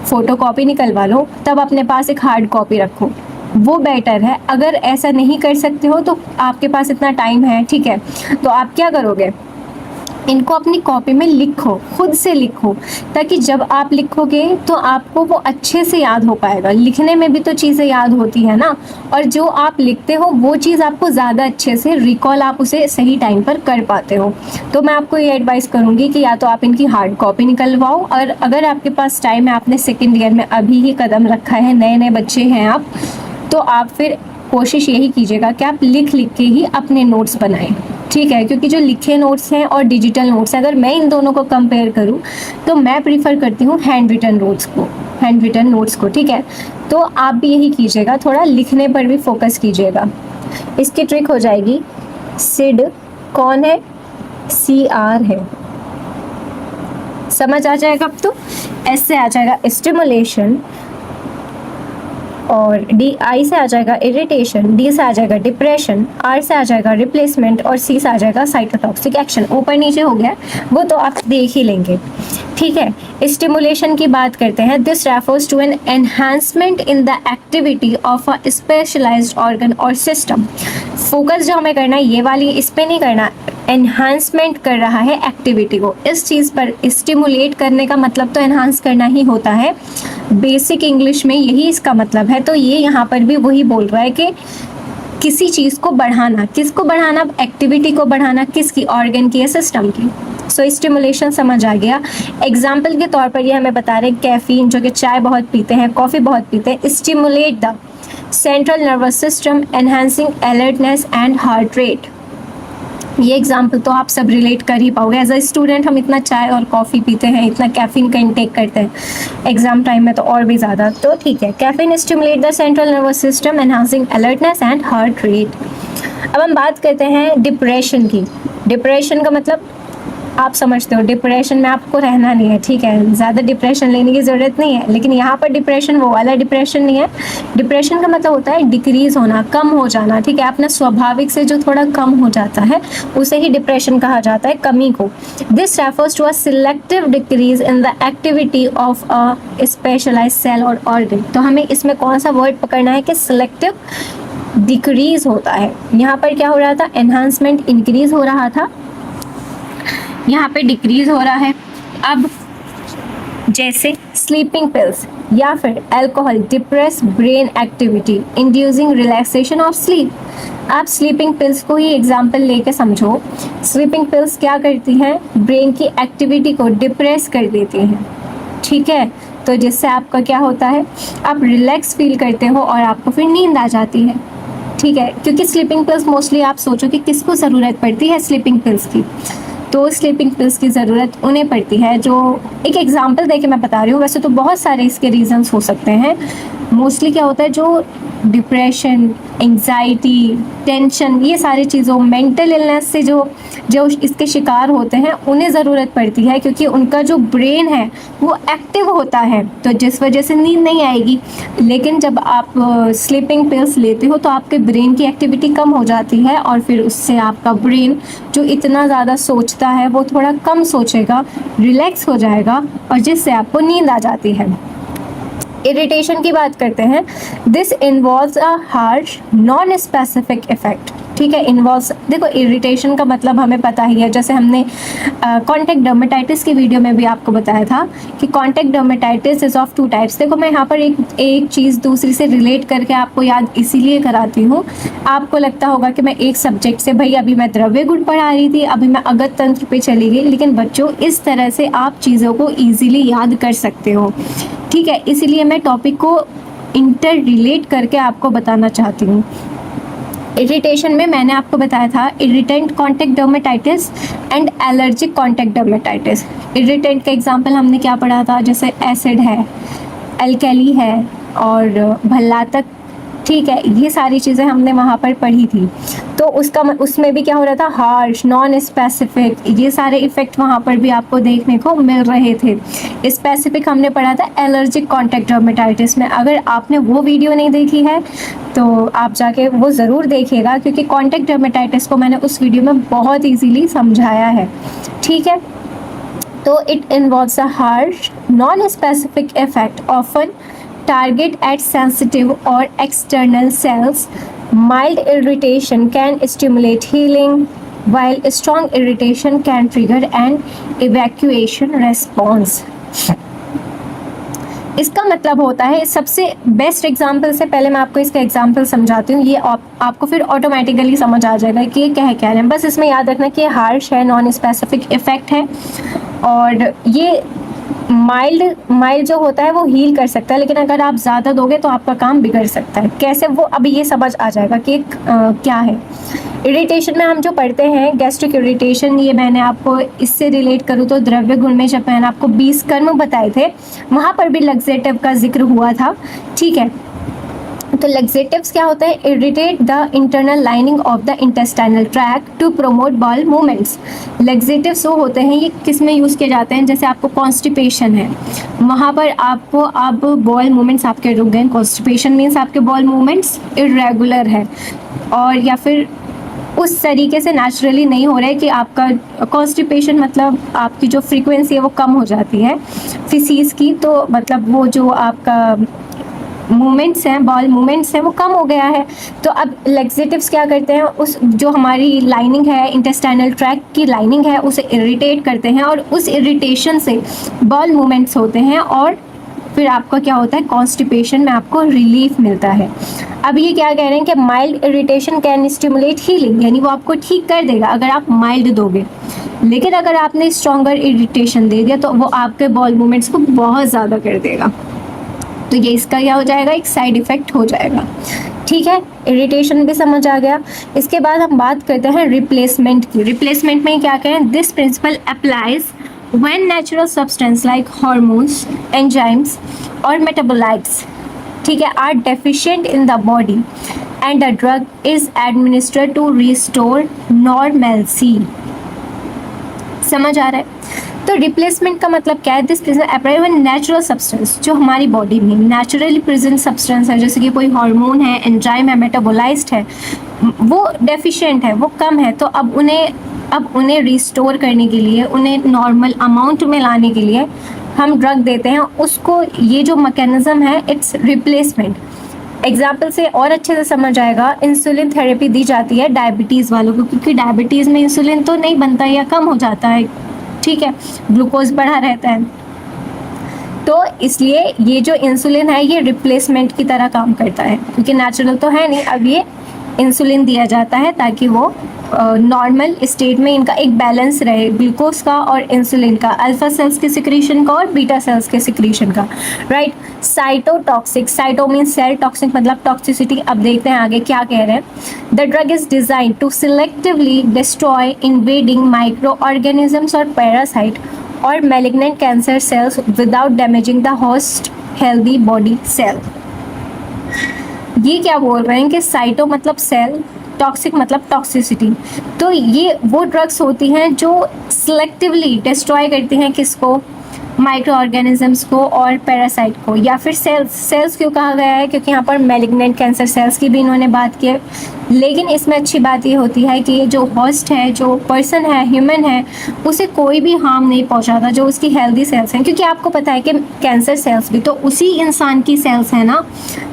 फ़ोटो कॉपी निकलवा लो, तब अपने पास एक हार्ड कॉपी रखो, वो बेटर है। अगर ऐसा नहीं कर सकते हो तो आपके पास इतना टाइम है, ठीक है, तो आप क्या करोगे, इनको अपनी कॉपी में लिखो, खुद से लिखो, ताकि जब आप लिखोगे तो आपको वो अच्छे से याद हो पाएगा। लिखने में भी तो चीज़ें याद होती है ना, और जो आप लिखते हो वो चीज़ आपको ज़्यादा अच्छे से रिकॉल, आप उसे सही टाइम पर कर पाते हो। तो मैं आपको ये एडवाइस करूँगी कि या तो आप इनकी हार्ड कॉपी निकलवाओ, और अगर आपके पास टाइम है, आपने सेकेंड ईयर में अभी ही कदम रखा है, नए नए बच्चे हैं आप, तो आप फिर कोशिश यही कीजिएगा कि आप लिख लिख के ही अपने नोट्स बनाएं, ठीक है। क्योंकि जो लिखे नोट्स हैं और डिजिटल नोट्स हैं, अगर मैं इन दोनों को कंपेयर करूं तो मैं प्रीफर करती हूँ हैंड रिटन नोट्स को, ठीक है। तो आप भी यही कीजिएगा, थोड़ा लिखने पर भी फोकस कीजिएगा। इसकी ट्रिक हो जाएगी, सिड कौन है, CR है, समझ आ जाएगा अब तो। एस से आ जाएगा स्टिमुलेशन, और DI से आ जाएगा इरिटेशन, D से आ जाएगा डिप्रेशन, R से आ जाएगा रिप्लेसमेंट, और C से आ जाएगा साइटोटॉक्सिक एक्शन। ऊपर नीचे हो गया, वो तो आप देख ही लेंगे, ठीक है। स्टिमुलेशन की बात करते हैं। This refers to an enhancement in the activity of a specialised organ और सिस्टम। फोकस जो हमें करना है ये वाली, इस पे नहीं करना, एनहांसमेंट कर रहा है एक्टिविटी को, इस चीज़ पर। स्टिमुलेट करने का मतलब तो एनहांस करना ही होता है, बेसिक इंग्लिश में यही इसका मतलब है। तो ये यहाँ पर भी वही बोल रहा है कि किसी चीज़ को बढ़ाना, किसको बढ़ाना, एक्टिविटी को बढ़ाना, किसकी, ऑर्गन की या सिस्टम की। सो स्टिमुलेशन समझ आ गया। एग्जाम्पल के तौर पर ये हमें बता रहे हैं, कैफीन जो कि चाय बहुत पीते हैं, कॉफ़ी बहुत पीते हैं, stimulate the central nervous system, enhancing alertness and heart rate. ये एग्जाम्पल तो आप सब रिलेट कर ही पाओगे। एज अ स्टूडेंट हम इतना चाय और कॉफ़ी पीते हैं, इतना कैफीन का इंटेक करते हैं, एग्जाम टाइम में तो और भी ज़्यादा। तो ठीक है, caffeine stimulate the central nervous system, enhancing alertness and heart rate. अब हम बात करते हैं डिप्रेशन की। डिप्रेशन का मतलब आप समझते हो, डिप्रेशन में आपको रहना नहीं है, ठीक है, ज़्यादा डिप्रेशन लेने की ज़रूरत नहीं है। लेकिन यहाँ पर डिप्रेशन वो वाला डिप्रेशन नहीं है। डिप्रेशन का मतलब होता है डिक्रीज़ होना, कम हो जाना, ठीक है, अपना स्वाभाविक से जो थोड़ा कम हो जाता है उसे ही डिप्रेशन कहा जाता है, कमी को। This refers to a selective decrease in the activity of a specialised cell और ऑर्गन। तो हमें इसमें कौन सा वर्ड पकड़ना है कि सिलेक्टिव डिक्रीज होता है। यहाँ पर क्या हो रहा था, एनहांसमेंट इंक्रीज हो रहा था, यहाँ पे डिक्रीज हो रहा है। अब जैसे स्लीपिंग पिल्स या फिर alcohol depress brain activity inducing relaxation of sleep. आप स्लीपिंग पिल्स को ही एग्जांपल लेके समझो। स्लीपिंग पिल्स क्या करती हैं, ब्रेन की एक्टिविटी को डिप्रेस कर देती हैं, ठीक है। तो जिससे आपका क्या होता है, आप रिलैक्स फील करते हो और आपको फिर नींद आ जाती है, ठीक है। क्योंकि स्लीपिंग पिल्स मोस्टली आप सोचो कि किसको ज़रूरत पड़ती है स्लीपिंग पिल्स की, तो स्लीपिंग पिल्स की ज़रूरत उन्हें पड़ती है जो, एक एग्जांपल देके मैं बता रही हूँ, वैसे तो बहुत सारे इसके रीजंस हो सकते हैं। मोस्टली क्या होता है, जो डिप्रेशन, एंजाइटी, टेंशन, ये सारी चीज़ों, मेंटल इलनेस से जो इसके शिकार होते हैं उन्हें ज़रूरत पड़ती है, क्योंकि उनका जो ब्रेन है वो एक्टिव होता है, तो जिस वजह से नींद नहीं आएगी। लेकिन जब आप स्लीपिंग पिल्स लेते हो तो आपके ब्रेन की एक्टिविटी कम हो जाती है, और फिर उससे आपका ब्रेन जो इतना ज़्यादा सोचता है वो थोड़ा कम सोचेगा, रिलैक्स हो जाएगा, और जिससे आपको नींद आ जाती है। इरिटेशन की बात करते हैं। This involves a harsh non specific effect, ठीक है। इन्वॉल्व्स, देखो इरिटेशन का मतलब हमें पता ही है, जैसे हमने कॉन्टैक्ट डर्मेटाइटिस की वीडियो में भी आपको बताया था कि contact dermatitis is of 2 types. देखो मैं यहाँ पर एक चीज़ दूसरी से रिलेट करके आपको याद इसीलिए कराती हूँ। आपको लगता होगा कि मैं एक सब्जेक्ट से, भाई अभी मैं द्रव्य गुण पढ़ा रही थी, अभी मैं अगत तंत्र पे चली गई, लेकिन बच्चों इस तरह से आप चीज़ों को ईजिली याद कर सकते हो, ठीक है। इसीलिए मैं टॉपिक को इंटर रिलेट करके आपको बताना चाहती हूँ। इरिटेशन में मैंने आपको बताया था irritant contact dermatitis and allergic contact dermatitis. Irritant का एग्जांपल हमने क्या पढ़ा था, जैसे एसिड है, एल्कली है और भल्लातक, ठीक है, ये सारी चीज़ें हमने वहाँ पर पढ़ी थी। तो उसमें भी क्या हो रहा था, हार्श, नॉन स्पेसिफिक, ये सारे इफ़ेक्ट वहाँ पर भी आपको देखने को मिल रहे थे। स्पेसिफिक हमने पढ़ा था एलर्जिक कॉन्टैक्ट डर्मेटाइटिस में। अगर आपने वो वीडियो नहीं देखी है तो आप जाके वो ज़रूर देखिएगा, क्योंकि कॉन्टैक्ट डर्मेटाइटिस को मैंने उस वीडियो में बहुत ईजीली समझाया है, ठीक है। तो it involves a harsh non specific effect often target at sensitive or external cells. Mild irritation can stimulate healing, while strong irritation can trigger an evacuation response. इसका मतलब होता है, सबसे बेस्ट एग्जाम्पल से पहले मैं आपको इसका एग्जाम्पल समझाती हूँ, ये आपको फिर ऑटोमेटिकली समझ आ जाएगा कि ये क्या रहे हैं। बस इसमें याद रखना कि ये हार्श है, नॉन स्पेसिफिक इफेक्ट है, और ये माइल्ड जो होता है वो हील कर सकता है, लेकिन अगर आप ज़्यादा दोगे तो आपका काम बिगड़ सकता है। कैसे, वो अभी ये समझ आ जाएगा कि क्या है। इरिटेशन में हम जो पढ़ते हैं गैस्ट्रिक इरिटेशन, ये मैंने आपको इससे रिलेट करूँ तो द्रव्य गुण में जब मैंने आपको 20 कर्म बताए थे वहाँ पर भी लग्जेटिव का जिक्र हुआ था, ठीक है। तो लग्जेटिव्स क्या होता है, irritate the internal lining of the intestinal tract to promote bowel movements. Laxatives वो होते हैं, ये किस में यूज़ किए जाते हैं, जैसे आपको कॉन्स्टिपेशन है, वहाँ पर आपको अब बॉल मूवमेंट्स आपके रुक गए। कॉन्स्टिपेशन मीन्स आपके बॉल मूवमेंट्स इरेगुलर है, और या फिर उस तरीके से नेचुरली नहीं हो रहा है कि आपका कॉन्स्टिपेशन मतलब आपकी जो फ्रीक्वेंसी है वो कम हो जाती है फिसीज की, तो मतलब वो जो आपका मूवमेंट्स हैं, बॉल मूवमेंट्स हैं, वो कम हो गया है। तो अब लैक्सेटिव्स क्या करते हैं, उस जो हमारी लाइनिंग है, इंटेस्टाइनल ट्रैक्ट की लाइनिंग है, उसे इरिटेट करते हैं, और उस इरिटेशन से बॉल मूवमेंट्स होते हैं, और फिर आपका क्या होता है, कॉन्स्टिपेशन में आपको रिलीफ मिलता है। अब ये क्या कह रहे हैं कि mild irritation can stimulate healing, यानी वो आपको ठीक कर देगा अगर आप माइल्ड दोगे, लेकिन अगर आपने स्ट्रॉन्गर इरिटेशन दे दिया तो वो आपके बॉल मूवमेंट्स को बहुत ज़्यादा कर देगा। तो ये इसका क्या हो जाएगा, एक साइड इफ़ेक्ट हो जाएगा, ठीक है। इरिटेशन भी समझ आ गया। इसके बाद हम बात करते हैं रिप्लेसमेंट की। रिप्लेसमेंट में क्या कहें, this principle applies when natural substance like hormones, enzymes or metabolites, ठीक है, are deficient in the body and a drug is administered to restore normalcy। समझ आ रहा है? तो रिप्लेसमेंट का मतलब क्या है, this present apply when natural substance, जो हमारी बॉडी में नेचुरली प्रेजेंट सब्सटेंस है, जैसे कि कोई हार्मोन है, एंजाइम है, मेटाबोलाइट है, वो डेफिशिएंट है, वो कम है, तो अब उन्हें रिस्टोर करने के लिए, उन्हें नॉर्मल अमाउंट में लाने के लिए हम ड्रग देते हैं उसको। ये जो मैकेनिज्म है, इट्स रिप्लेसमेंट। एग्जाम्पल से और अच्छे से समझ आएगा, इंसुलिन थेरेपी दी जाती है डायबिटीज़ वालों को, क्योंकि डायबिटीज़ में इंसुलिन तो नहीं बनता या कम हो जाता है, ठीक है, ग्लूकोज बढ़ा रहता है, तो इसलिए ये जो इंसुलिन है ये रिप्लेसमेंट की तरह काम करता है, क्योंकि नेचुरल तो है नहीं। अब ये इंसुलिन दिया जाता है ताकि वो नॉर्मल स्टेट में इनका एक बैलेंस रहे, ग्लूकोज का और इंसुलिन का, अल्फा सेल्स के सिक्रीशन का और बीटा सेल्स के सिक्रीशन का, right. Cytotoxic, cyto mean cell, toxic मतलब टॉक्सिसिटी। अब देखते हैं आगे क्या कह रहे हैं। The drug is design to selectively destroy invading micro organisms और पैरासाइट और malignant cancer cells without damaging the host healthy body cell. ये क्या बोल रहे हैं कि साइटो मतलब सेल, टॉक्सिक मतलब टॉक्सिसिटी। तो ये वो ड्रग्स होती हैं जो सिलेक्टिवली डिस्ट्रॉय करती हैं किसको, माइक्रो ऑर्गेनिजम्स को और पैरासाइट को, या फिर सेल्स क्यों कहा गया है, क्योंकि यहाँ पर मैलिग्नेंट कैंसर सेल्स की भी इन्होंने बात की है। लेकिन इसमें अच्छी बात ये होती है कि जो होस्ट है, जो पर्सन है, ह्यूमन है, उसे कोई भी हार्म नहीं पहुँचाता, जो उसकी हेल्दी सेल्स हैं, क्योंकि आपको पता है कि कैंसर सेल्स भी तो उसी इंसान की सेल्स हैं ना।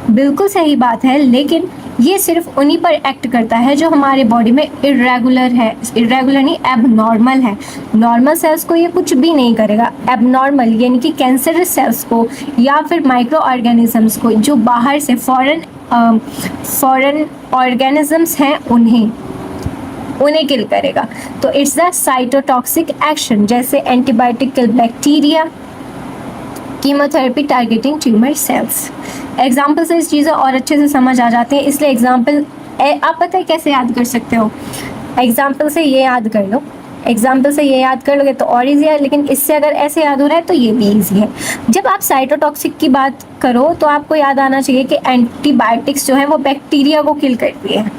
बिल्कुल सही बात है, लेकिन ये सिर्फ उन्हीं पर एक्ट करता है जो हमारे बॉडी में इरेगुलर है, इरेगुलर नहीं एबनॉर्मल है। नॉर्मल सेल्स को ये कुछ भी नहीं करेगा, एबनॉर्मल यानी कि कैंसरस सेल्स को या फिर माइक्रो ऑर्गेनिजम्स को, जो बाहर से फॉरेन ऑर्गेनिजम्स हैं, उन्हें किल करेगा। तो इट्स द साइटोटॉक्सिक एक्शन, जैसे antibiotic kill bacteria, chemotherapy targeting tumour cells. Example से इस चीज़ें और अच्छे से समझ आ जाते हैं, इसलिए एग्जाम्पल आप पता है कैसे याद कर सकते हो, एग्जाम्पल से ये याद कर लो, एग्जाम्पल से ये याद कर लोगे तो और ईजी है, लेकिन इससे अगर ऐसे याद हो रहा है तो ये भी ईजी है। जब आप साइटोटॉक्सिक की बात करो तो आपको याद आना चाहिए कि एंटीबायोटिक्स जो है वो बैक्टीरिया को किल करती है,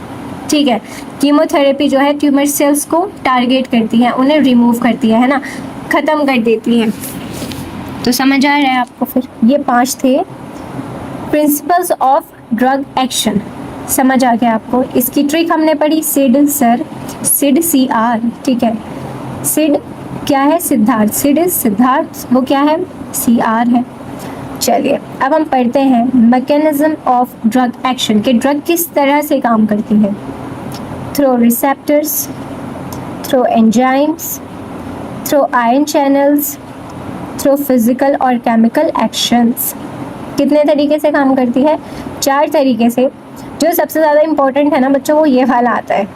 ठीक है। कीमोथेरेपी जो है ट्यूमर सेल्स को टारगेट करती है, उन्हें रिमूव करती है ना, ख़त्म कर देती है। तो समझ आ रहा है आपको? फिर ये 5 थे प्रिंसिपल्स ऑफ ड्रग एक्शन, समझ आ गया आपको? इसकी ट्रिक हमने पढ़ी, सिड सर, सिड CR, ठीक है। सिड क्या है? सिद्धार्थ, सिड इज सिद्धार्थ, वो क्या है? CR है। चलिए अब हम पढ़ते हैं मैकेनिज्म ऑफ ड्रग एक्शन, कि ड्रग किस तरह से काम करती है। Through receptors, through enzymes, through ion channels, through physical और केमिकल एक्शंस। कितने तरीके से काम करती है? 4 तरीके से। जो सबसे ज़्यादा इम्पोर्टेंट है ना बच्चों, वो ये वाला आता है।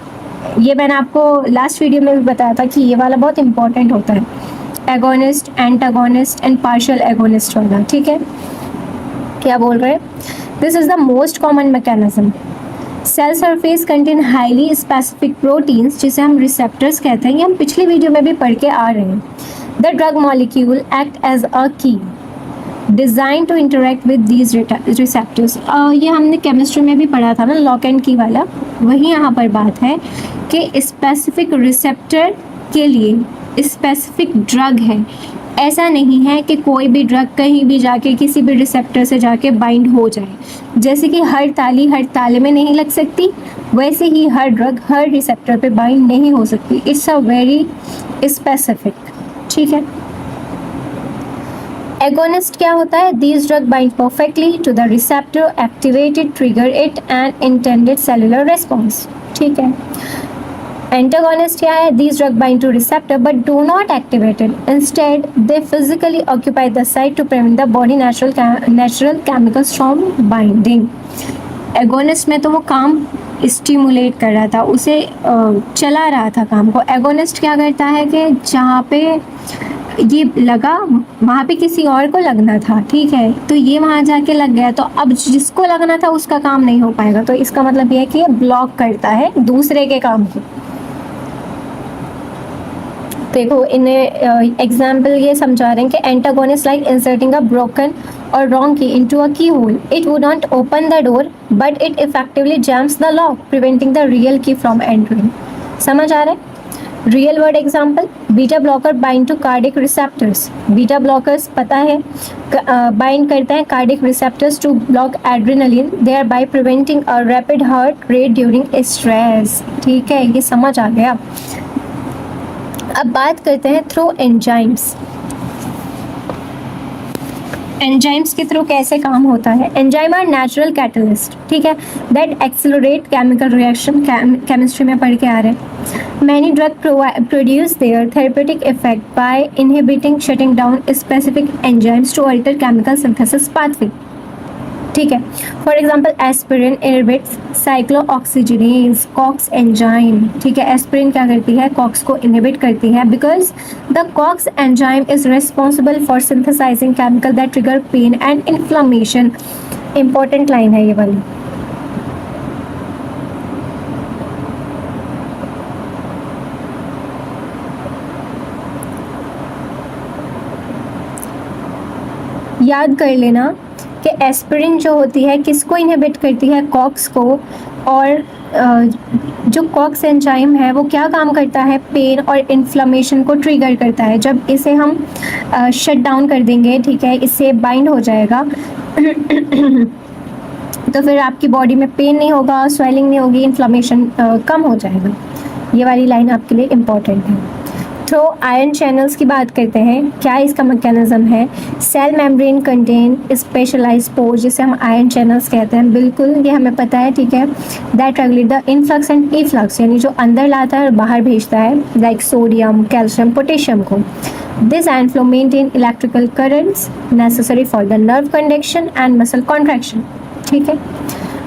ये मैंने आपको लास्ट वीडियो में भी बताया था कि ये वाला बहुत इंपॉर्टेंट होता है, agonist, antagonist and partial agonist वाला, ठीक है। क्या बोल रहे हैं? This is the most common mechanism. Cell surface contain highly specific proteins, जिसे हम रिसेप्टर्स कहते हैं। ये हम पिछली वीडियो में भी पढ़ के आ रहे हैं। The drug molecule act as a key design to interact with these receptors. ये हमने केमिस्ट्री में भी पढ़ा था ना, लॉक एंड की वाला। वही यहाँ पर बात है कि स्पेसिफिक रिसेप्टर के लिए स्पेसिफिक ड्रग है। ऐसा नहीं है कि कोई भी ड्रग कहीं भी जाके किसी भी रिसेप्टर से जाके बाइंड हो जाए। जैसे कि हर ताली हर ताले में नहीं लग सकती, वैसे ही हर ड्रग हर रिसेप्टर पे बाइंड नहीं हो सकती। इट्स अ वेरी स्पेसिफिक, ठीक है। एगोनिस्ट क्या होता है? These drug bind perfectly to the receptor, activated, trigger it and intended cellular response, ठीक है। एंटागोनिस्ट क्या है? These drug bind to receptor but do not activate it, instead they physically occupy the site to prevent the body natural chemicals from binding. Agonist में तो वो काम stimulate कर रहा था, उसे चला रहा था काम को। एगोनिस्ट क्या करता है कि जहाँ पे ये लगा वहाँ पे किसी और को लगना था, ठीक है, तो ये वहाँ जाके लग गया, तो अब जिसको लगना था उसका काम नहीं हो पाएगा। तो इसका मतलब ये है कि ये ब्लॉक करता है दूसरे के काम को। देखो इन्हें एग्जाम्पल ये समझा रहे हैं कि antagonist like inserting a broken और wrong key into a key hole, it would not open the door but it effectively jams the lock, preventing the real key from entering. समझ आ रहा है? Real world example, beta blocker bind to cardiac receptors. Beta blockers पता है bind करते हैं cardiac receptors to block adrenaline, they are by preventing a rapid heart rate during stress, ठीक है, ये समझ आ गया। अब बात करते हैं थ्रू एंजाइम्स। एंजाइम्स के थ्रू कैसे काम होता है? एंजाइम आर नेचुरल कैटलिस्ट, ठीक है, that accelerate chemical reaction, chemistry में पढ़ के आ रहे हैं। Many drug produce their therapeutic effect by inhibiting shutting down specific enzymes to alter chemical synthesis pathway, ठीक है। For example aspirin inhibits cyclooxygenase COX enzyme, ठीक है। एस्पिरिन क्या करती है? कॉक्स को इनहिबिट करती है because the COX enzyme is responsible for synthesising chemical that trigger pain and inflammation. Important line है ये वाली। याद कर लेना कि एस्पिरिन जो होती है किसको इनहिबिट करती है? कॉक्स को। और जो कॉक्स एंजाइम है वो क्या काम करता है? पेन और इन्फ्लामेशन को ट्रिगर करता है। जब इसे हम शट डाउन कर देंगे, ठीक है, इससे बाइंड हो जाएगा तो फिर आपकी बॉडी में पेन नहीं होगा, स्वेलिंग नहीं होगी, इन्फ्लामेशन कम हो जाएगा। ये वाली लाइन आपके लिए इम्पॉर्टेंट है। थ्रू आयन चैनल्स की बात करते हैं, क्या इसका मैकेनिज्म है? Cell membrane contain specialised pores, जिसे हम आयन चैनल्स कहते हैं, बिल्कुल ये हमें पता है, ठीक है, that regulate the influx and efflux, यानी जो अंदर लाता है और बाहर भेजता है, लाइक सोडियम, कैल्शियम, पोटेशियम को। This ion flow maintain electrical currents necessary for the nerve conduction and muscle contraction, ठीक है।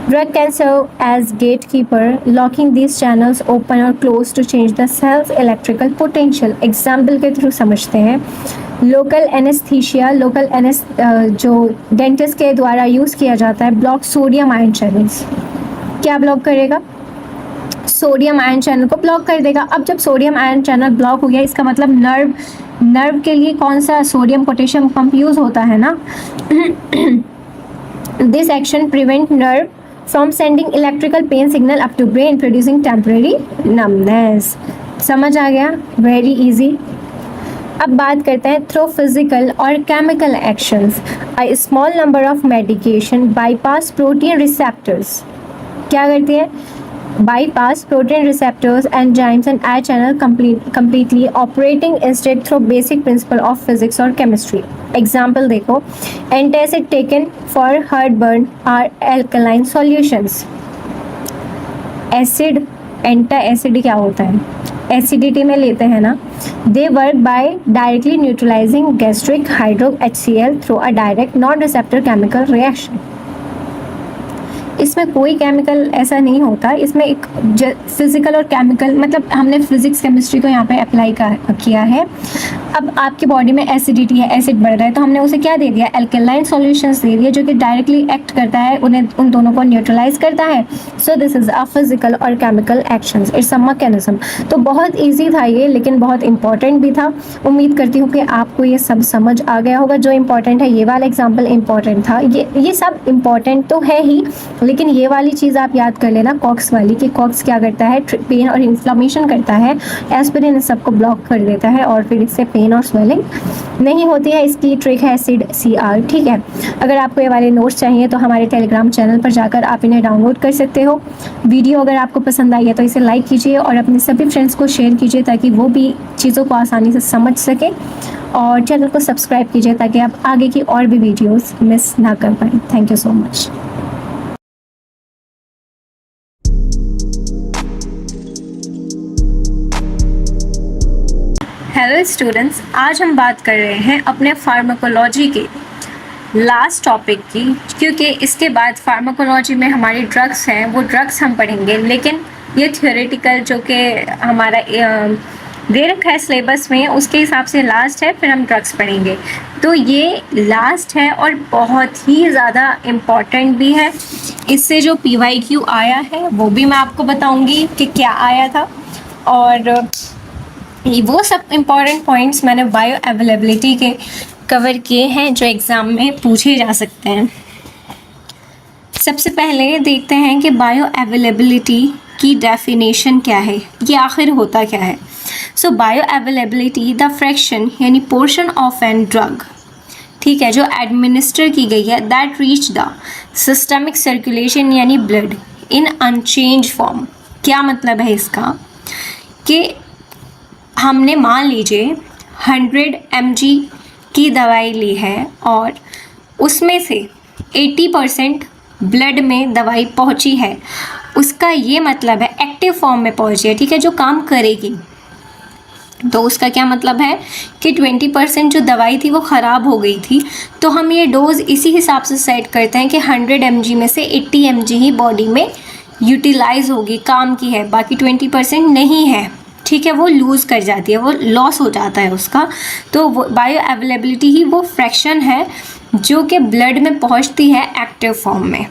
Drug can serve as gatekeeper, locking these channels open or closed to change the cell's electrical potential. Example के through समझते हैं। Local anaesthesia, जो dentist के द्वारा use किया जाता है, ब्लॉक सोडियम आयन चैनल्स। क्या ब्लॉक करेगा? सोडियम आयन चैनल को ब्लॉक कर देगा। अब जब सोडियम आयन चैनल ब्लॉक हो गया, इसका मतलब नर्व के लिए कौन सा सोडियम पोटेशियम पंप यूज होता है ना। This action prevent nerve from sending electrical pain signal up to brain producing temporary numbness. समझ आ गया, वेरी इजी। अब बात करते हैं थ्रू फिजिकल और chemical actions a small number of medication bypass protein receptors. क्या करती है? bypass protein receptors, enzymes and air channel completely operating instead through basic principle of physics or chemistry. Example देखो, antacid taken for heartburn are alkaline solutions. Acid, antacid क्या होता है? Acidity में लेते हैं ना। They work by directly neutralizing gastric hydro-HCl through a direct non-receptor chemical reaction. इसमें कोई केमिकल ऐसा नहीं होता, इसमें एक फिजिकल और केमिकल, मतलब हमने फिजिक्स केमिस्ट्री को यहाँ पे अप्लाई किया है। अब आपकी बॉडी में एसिडिटी है, एसिड बढ़ रहा है, तो हमने उसे क्या दे दिया? एल्केलाइन सॉल्यूशंस दे दिया, जो कि डायरेक्टली एक्ट करता है, उन दोनों को न्यूट्रलाइज करता है। So this is a physical और chemical actions, it's a mechanism. तो बहुत ईजी था ये, लेकिन बहुत इंपॉर्टेंट भी था। उम्मीद करती हूँ कि आपको ये सब समझ आ गया होगा। जो इंपॉर्टेंट है, ये वाला एग्जाम्पल इंपॉर्टेंट था, ये सब इंपॉर्टेंट तो है ही, लेकिन ये वाली चीज़ आप याद कर लेना, कॉक्स वाली, कि कॉक्स क्या करता है? पेन और इन्फ्लामेशन करता है। एस्पिरिन इस सबको ब्लॉक कर देता है और फिर इससे पेन और स्वेलिंग नहीं होती है। इसकी ट्रिक है एसिड CR। ठीक है, अगर आपको ये वाले नोट्स चाहिए तो हमारे टेलीग्राम चैनल पर जाकर आप इन्हें डाउनलोड कर सकते हो। वीडियो अगर आपको पसंद आई है तो इसे लाइक कीजिए और अपने सभी फ्रेंड्स को शेयर कीजिए, ताकि वो भी चीज़ों को आसानी से समझ सकें। और चैनल को सब्सक्राइब कीजिए ताकि आप आगे की और भी वीडियोज़ मिस ना कर पाएँ। Thank you so much. Hello students, आज हम बात कर रहे हैं अपने फार्माकोलॉजी के लास्ट टॉपिक की, क्योंकि इसके बाद फार्माकोलॉजी में हमारी ड्रग्स हैं, वो ड्रग्स हम पढ़ेंगे, लेकिन ये थियोरेटिकल जो कि हमारा दे रखा है सिलेबस में, उसके हिसाब से लास्ट है, फिर हम ड्रग्स पढ़ेंगे। तो ये लास्ट है और बहुत ही ज़्यादा इम्पॉर्टेंट भी है। इससे जो PYQ आया है वो भी मैं आपको बताऊँगी कि क्या आया था, और वो सब इम्पॉर्टेंट पॉइंट्स मैंने बायो अवेलेबिलिटी के कवर किए हैं जो एग्ज़ाम में पूछे जा सकते हैं। सबसे पहले देखते हैं कि बायो अवेलेबिलिटी की डेफिनेशन क्या है, ये आखिर होता क्या है। सो बायो अवेलेबिलिटी द फ्रैक्शन यानी पोर्शन ऑफ एन ड्रग, ठीक है, जो एडमिनिस्टर की गई है, that reach the systemic circulation यानी ब्लड इन अनचेंज फॉर्म। क्या मतलब है इसका? कि हमने मान लीजिए 100 mg की दवाई ली है और उसमें से 80% ब्लड में दवाई पहुंची है, उसका ये मतलब है एक्टिव फॉर्म में पहुंची है, ठीक है, जो काम करेगी। तो उसका क्या मतलब है कि 20% जो दवाई थी वो ख़राब हो गई थी, तो हम ये डोज इसी हिसाब से सेट करते हैं कि 100 mg में से 80 mg ही बॉडी में यूटिलाइज होगी, काम की है, बाकी 20% नहीं है, ठीक है, वो लूज़ कर जाती है, वो लॉस हो जाता है उसका। तो वो बायो अवेलेबिलिटी ही वो फ्रैक्शन है जो कि ब्लड में पहुंचती है एक्टिव फॉर्म में।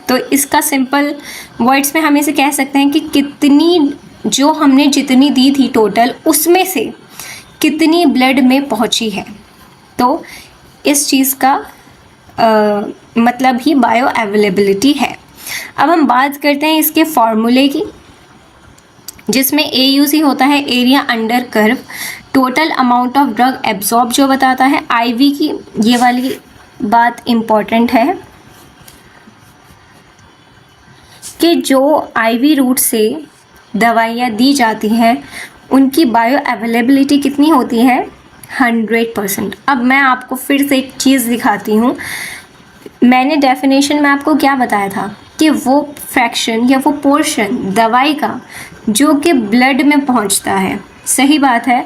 तो इसका सिंपल वर्ड्स में हम इसे कह सकते हैं कि कितनी, जो हमने जितनी दी थी टोटल, उसमें से कितनी ब्लड में पहुंची है। तो इस चीज़ का मतलब ही बायो अवेलेबिलिटी है। अब हम बात करते हैं इसके फॉर्मूले की, जिसमें AUC होता है area under curve, total amount of drug absorb जो बताता है। IV की ये वाली बात इम्पॉर्टेंट है कि जो IV रूट से दवाइयाँ दी जाती हैं उनकी बायो अवेलेबिलिटी कितनी होती है? 100%। अब मैं आपको फिर से एक चीज़ दिखाती हूँ। मैंने डेफिनेशन में आपको क्या बताया था कि वो फ्रैक्शन या वो पोर्शन दवाई का जो कि ब्लड में पहुंचता है, सही बात है।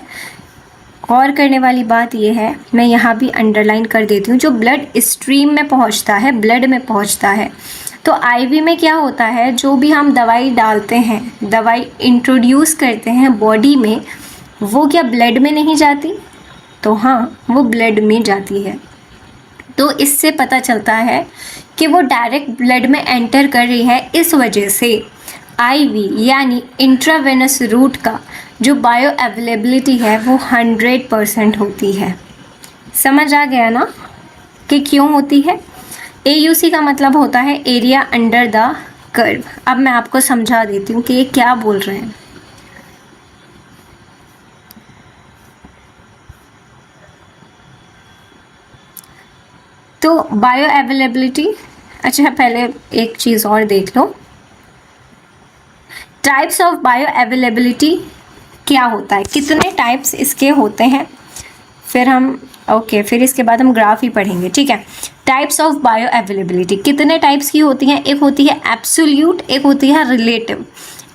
गौर करने वाली बात ये है, मैं यहाँ भी अंडरलाइन कर देती हूँ, जो ब्लड स्ट्रीम में पहुंचता है, ब्लड में पहुंचता है। तो IV में क्या होता है, जो भी हम दवाई डालते हैं, दवाई इंट्रोड्यूस करते हैं बॉडी में, वो क्या ब्लड में नहीं जाती? तो हाँ, वो ब्लड में जाती है। तो इससे पता चलता है कि वो डायरेक्ट ब्लड में एंटर कर रही है, इस वजह से आईवी यानी इंट्रावेनस रूट का जो बायो अवेलेबिलिटी है वो 100% होती है। समझ आ गया ना कि क्यों होती है। AUC का मतलब होता है एरिया अंडर द कर्व। अब मैं आपको समझा देती हूँ कि ये क्या बोल रहे हैं। तो बायो अवेलेबिलिटी, अच्छा पहले एक चीज़ और देख लो, टाइप्स ऑफ बायो अवेलेबिलिटी क्या होता है, कितने टाइप्स इसके होते हैं, फिर हम फिर इसके बाद हम ग्राफ ही पढ़ेंगे, ठीक है। टाइप्स ऑफ बायो अवेलेबिलिटी कितने टाइप्स की होती हैं, एक होती है एब्सोल्यूट, एक होती है रिलेटिव।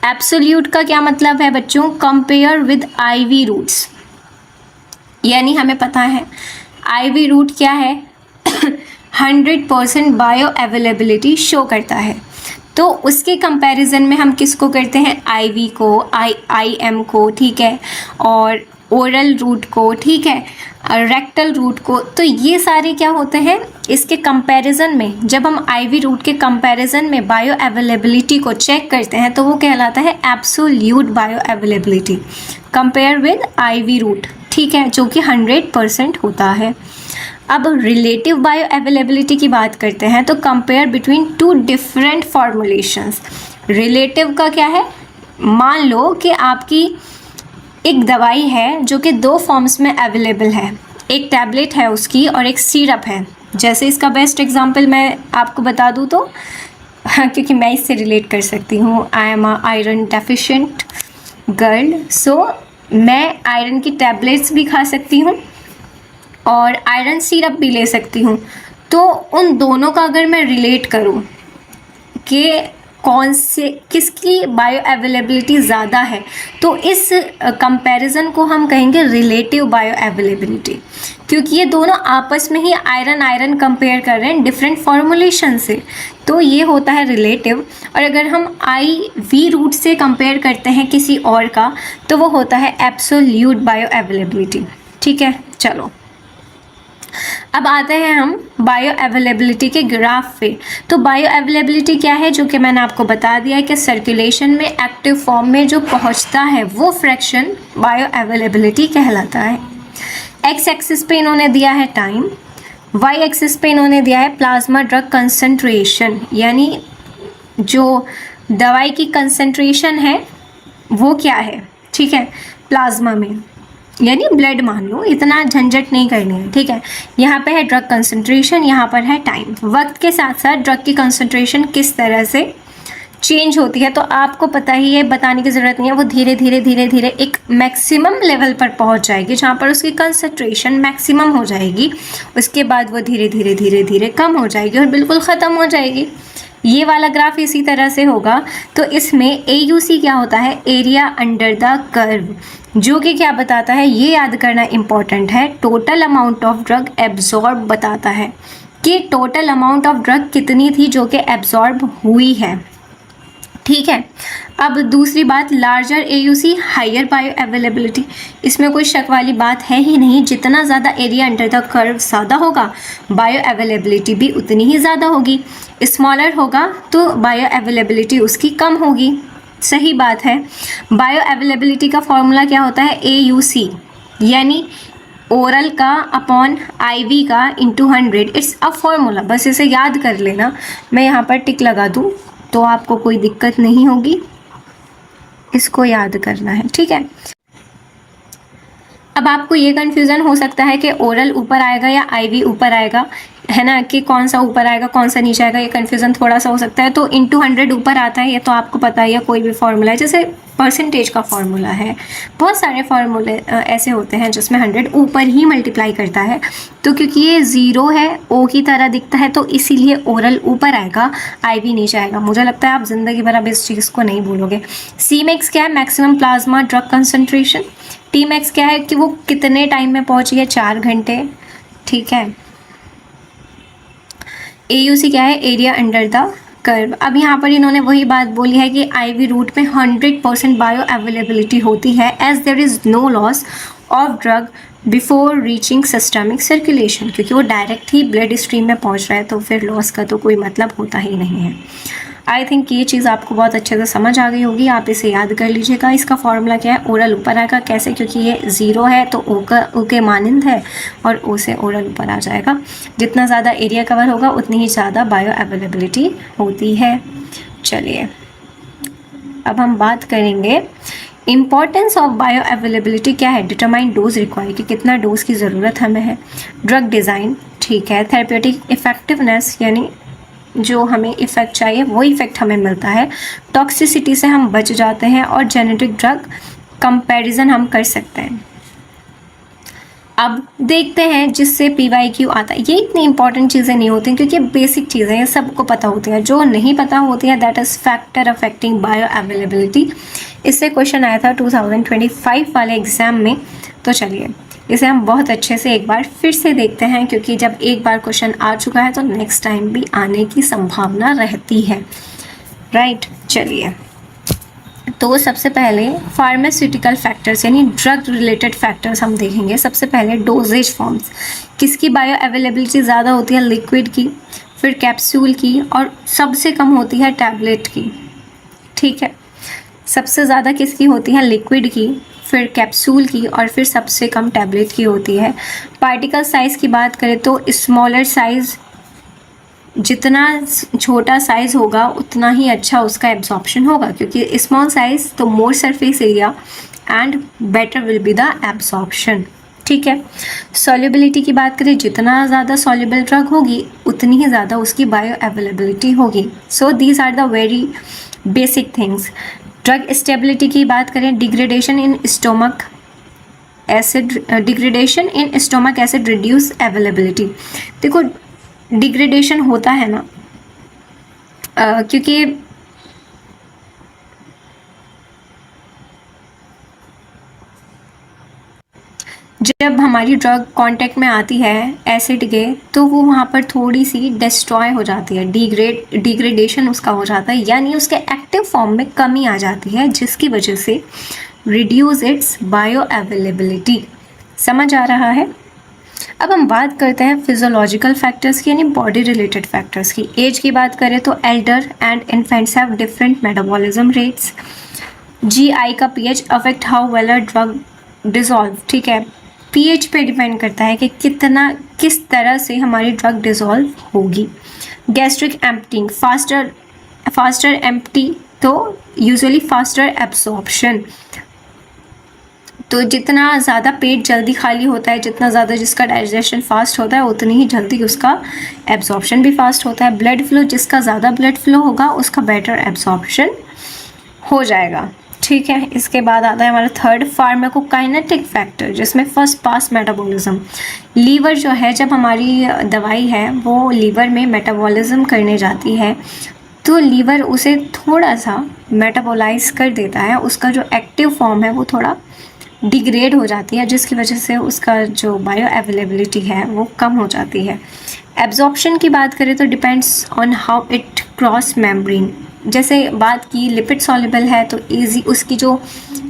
एब्सोल्यूट का क्या मतलब है बच्चों, कंपेयर विद आईवी रूट्स, यानी हमें पता है आईवी रूट क्या है 100% बायो अवेलेबिलिटी शो करता है। तो उसके कंपैरिजन में हम किसको करते हैं, आईवी को, IM को, ठीक है, और ओरल रूट को, ठीक है, रेक्टल रूट को। तो ये सारे क्या होते हैं इसके कंपैरिजन में, जब हम आईवी रूट के कंपैरिजन में बायो अवेलेबिलिटी को चेक करते हैं तो वो कहलाता है absolute bio availability compare with IV route, ठीक है, जो कि 100% होता है। अब रिलेटिव बायो अवेलेबिलिटी की बात करते हैं तो compare between two different formulations. Relative का क्या है, मान लो कि आपकी एक दवाई है जो कि 2 फॉर्म्स में अवेलेबल है, एक टैबलेट है उसकी और एक सिरप है। जैसे इसका बेस्ट एग्जांपल मैं आपको बता दूँ तो क्योंकि मैं इससे रिलेट कर सकती हूँ, I am a iron deficient girl, so मैं आयरन की टैबलेट्स भी खा सकती हूँ और आयरन सिरप भी ले सकती हूँ। तो उन दोनों का अगर मैं रिलेट करूँ कि कौन से किसकी बायो अवेलेबिलिटी ज़्यादा है, तो इस कंपैरिजन को हम कहेंगे रिलेटिव बायो अवेलेबिलिटी, क्योंकि ये दोनों आपस में ही आयरन आयरन कंपेयर कर रहे हैं डिफरेंट फॉर्मुलेशन से, तो ये होता है रिलेटिव। और अगर हम IV रूट से कंपेयर करते हैं किसी और का तो वो होता है एब्सोल्यूट बायो अवेलेबिलिटी, ठीक है। चलो अब आते हैं हम बायो अवेलेबिलिटी के ग्राफ पे। तो बायो अवेलेबिलिटी क्या है, जो कि मैंने आपको बता दिया है कि सर्कुलेशन में एक्टिव फॉर्म में जो पहुंचता है वो फ्रैक्शन बायो अवेलेबिलिटी कहलाता है। एक्स एक्सिस पे इन्होंने दिया है टाइम, वाई एक्सिस पे इन्होंने दिया है प्लाज्मा ड्रग कंसंट्रेशन, यानी जो दवाई की कंसंट्रेशन है वो क्या है, ठीक है, प्लाज्मा में, यानी ब्लड मान लो, इतना झंझट नहीं करनी है, ठीक है। यहाँ पे है ड्रग कंसंट्रेशन, यहाँ पर है टाइम। वक्त के साथ साथ ड्रग की कंसंट्रेशन किस तरह से चेंज होती है तो आपको पता ही है, बताने की ज़रूरत नहीं है। वो धीरे धीरे धीरे धीरे एक मैक्सिमम लेवल पर पहुँच जाएगी जहाँ पर उसकी कंसंट्रेशन मैक्सिमम हो जाएगी, उसके बाद वो धीरे धीरे धीरे धीरे कम हो जाएगी और बिल्कुल ख़त्म हो जाएगी। ये वाला ग्राफ इसी तरह से होगा। तो इसमें AUC क्या होता है, एरिया अंडर द कर्व, जो कि क्या बताता है, ये याद करना इम्पॉर्टेंट है, total amount of drug absorb बताता है कि टोटल अमाउंट ऑफ ड्रग कितनी थी जो कि एब्जॉर्ब हुई है, ठीक है। अब दूसरी बात, larger AUC higher bioavailability, इसमें कोई शक वाली बात है ही नहीं, जितना ज़्यादा एरिया अंडर द कर्व ज़्यादा होगा बायो अवेलेबिलिटी भी उतनी ही ज़्यादा होगी। स्मॉलर होगा तो बायो अवेलेबिलिटी उसकी कम होगी, सही बात है। बायो अवेलेबिलिटी का फॉर्मूला क्या होता है, AUC यानी ओरल का अपॉन IV का इंटू 100, इट्स अ फॉर्मूला, बस इसे याद कर लेना। मैं यहाँ पर टिक लगा दूँ तो आपको कोई दिक्कत नहीं होगी, इसको याद करना है, ठीक है। अब आपको ये कन्फ्यूज़न हो सकता है कि ओरल ऊपर आएगा या IV ऊपर आएगा, है ना, कि कौन सा ऊपर आएगा कौन सा नीचे आएगा, ये कन्फ्यूज़न थोड़ा सा हो सकता है। तो इंटू 100 ऊपर आता है, ये तो आपको पता ही है, कोई भी फार्मूला है, जैसे परसेंटेज का फार्मूला है, बहुत सारे फार्मूले ऐसे होते हैं जिसमें 100 ऊपर ही मल्टीप्लाई करता है। तो क्योंकि ये 0 है, O की तरह दिखता है, तो इसीलिए ओरल ऊपर आएगा, IV नीचे आएगा। मुझे लगता है आप ज़िंदगी भर अब इस चीज़ को नहीं भूलोगे। Cmax क्या है, maximum plasma drug concentration. Tmax क्या है कि वो कितने टाइम में पहुंची है, 4 घंटे, ठीक है। AUC क्या है, एरिया अंडर द कर्व। अब यहाँ पर इन्होंने वही बात बोली है कि IV रूट में 100% बायो अवेलेबिलिटी होती है, as there is no loss of drug before reaching systemic circulation, क्योंकि वो डायरेक्ट ही ब्लड स्ट्रीम में पहुँच रहा है, तो फिर लॉस का तो कोई मतलब होता ही नहीं है। आई थिंक ये चीज़ आपको बहुत अच्छे से समझ आ गई होगी, आप इसे याद कर लीजिएगा। इसका फॉर्मूला क्या है, ओरल ऊपर आएगा, कैसे, क्योंकि ये 0 है तो ओ के मानंद है और ओ से ओरल ऊपर आ जाएगा। जितना ज़्यादा एरिया कवर होगा उतनी ही ज़्यादा बायो अवेलेबिलिटी होती है। चलिए अब हम बात करेंगे इम्पॉर्टेंस ऑफ बायो अवेलेबिलिटी क्या है। डिटरमाइन डोज रिक्वायर, कि कितना डोज की ज़रूरत हमें है। ड्रग डिज़ाइन, ठीक है। थेरेप्यूटिक इफेक्टिवनेस, यानी जो हमें इफ़ेक्ट चाहिए वो इफ़ेक्ट हमें मिलता है। टॉक्सिसिटी से हम बच जाते हैं और जेनेटिक ड्रग कंपैरिजन हम कर सकते हैं। अब देखते हैं जिससे PYQ आता है। ये इतनी इंपॉर्टेंट चीज़ें नहीं होती क्योंकि बेसिक चीज़ें हैं, सबको पता होती हैं। जो नहीं पता होती है that is factor affecting bio availability. इससे क्वेश्चन आया था 2025 वाले एग्ज़ाम में। तो चलिए इसे हम बहुत अच्छे से एक बार फिर से देखते हैं, क्योंकि जब एक बार क्वेश्चन आ चुका है तो नेक्स्ट टाइम भी आने की संभावना रहती है, राइट। चलिए तो सबसे पहले फार्मास्यूटिकल फैक्टर्स यानी ड्रग रिलेटेड फैक्टर्स हम देखेंगे। सबसे पहले डोजेज फॉर्म्स, किसकी बायो अवेलेबिलिटी ज़्यादा होती है, लिक्विड की, फिर कैप्सूल की, और सबसे कम होती है टैबलेट की, ठीक है। सबसे ज़्यादा किसकी होती है, लिक्विड की, फिर कैप्सूल की, और फिर सबसे कम टैबलेट की होती है। पार्टिकल साइज़ की बात करें तो स्मॉलर साइज़, जितना छोटा साइज़ होगा उतना ही अच्छा उसका एब्जॉर्प्शन होगा, क्योंकि स्मॉल साइज़ तो more surface area and better will be the absorption, ठीक है। सॉल्युबिलिटी की बात करें, जितना ज़्यादा सॉल्युबल ड्रग होगी उतनी ही ज़्यादा उसकी बायो अवेलेबिलिटी होगी। So these are the very basic things. Drug stability की बात करें, degradation in stomach acid reduce availability. देखो डिग्रेडेशन होता है ना, क्योंकि जब हमारी ड्रग कांटेक्ट में आती है एसिड के, तो वो वहाँ पर थोड़ी सी डिस्ट्रॉय हो जाती है, डिग्रेडेशन उसका हो जाता है, यानी उसके एक्टिव फॉर्म में कमी आ जाती है, जिसकी वजह से रिड्यूस इट्स बायो अवेलेबिलिटी। समझ आ रहा है। अब हम बात करते हैं फिजियोलॉजिकल फैक्टर्स की, यानी बॉडी रिलेटेड फैक्टर्स की। एज की बात करें तो Elder and infants have different metabolism rates. GI का pH affect how well a drug dissolve, ठीक है। pH पे डिपेंड करता है कि किस तरह से हमारी ड्रग डिजॉल्व होगी। गैस्ट्रिक एम्प्टिंग, फास्टर एम्प्टी तो यूजुअली फास्टर एब्सॉर्प्शन। तो जितना ज़्यादा पेट जल्दी खाली होता है, जितना ज़्यादा जिसका डाइजेशन फास्ट होता है, उतनी ही जल्दी उसका एब्जॉर्प्शन भी फास्ट होता है। ब्लड फ्लो, जिसका ज़्यादा ब्लड फ्लो होगा उसका बेटर एब्जॉर्प्शन हो जाएगा, ठीक है। इसके बाद आता है हमारा थर्ड, फार्माकोकाइनेटिक फैक्टर, जिसमें फर्स्ट पास मेटाबॉलिज्म। लीवर जो है, जब हमारी दवाई है वो लीवर में मेटाबॉलिज्म करने जाती है तो लीवर उसे थोड़ा सा मेटाबोलाइज कर देता है, उसका जो एक्टिव फॉर्म है वो थोड़ा डिग्रेड हो जाती है, जिसकी वजह से उसका जो बायो अवेलेबिलिटी है वो कम हो जाती है। एब्जॉर्प्शन की बात करें तो depends on how it cross membrane. जैसे बात की लिपिड सॉल्युबल है तो इजी उसकी जो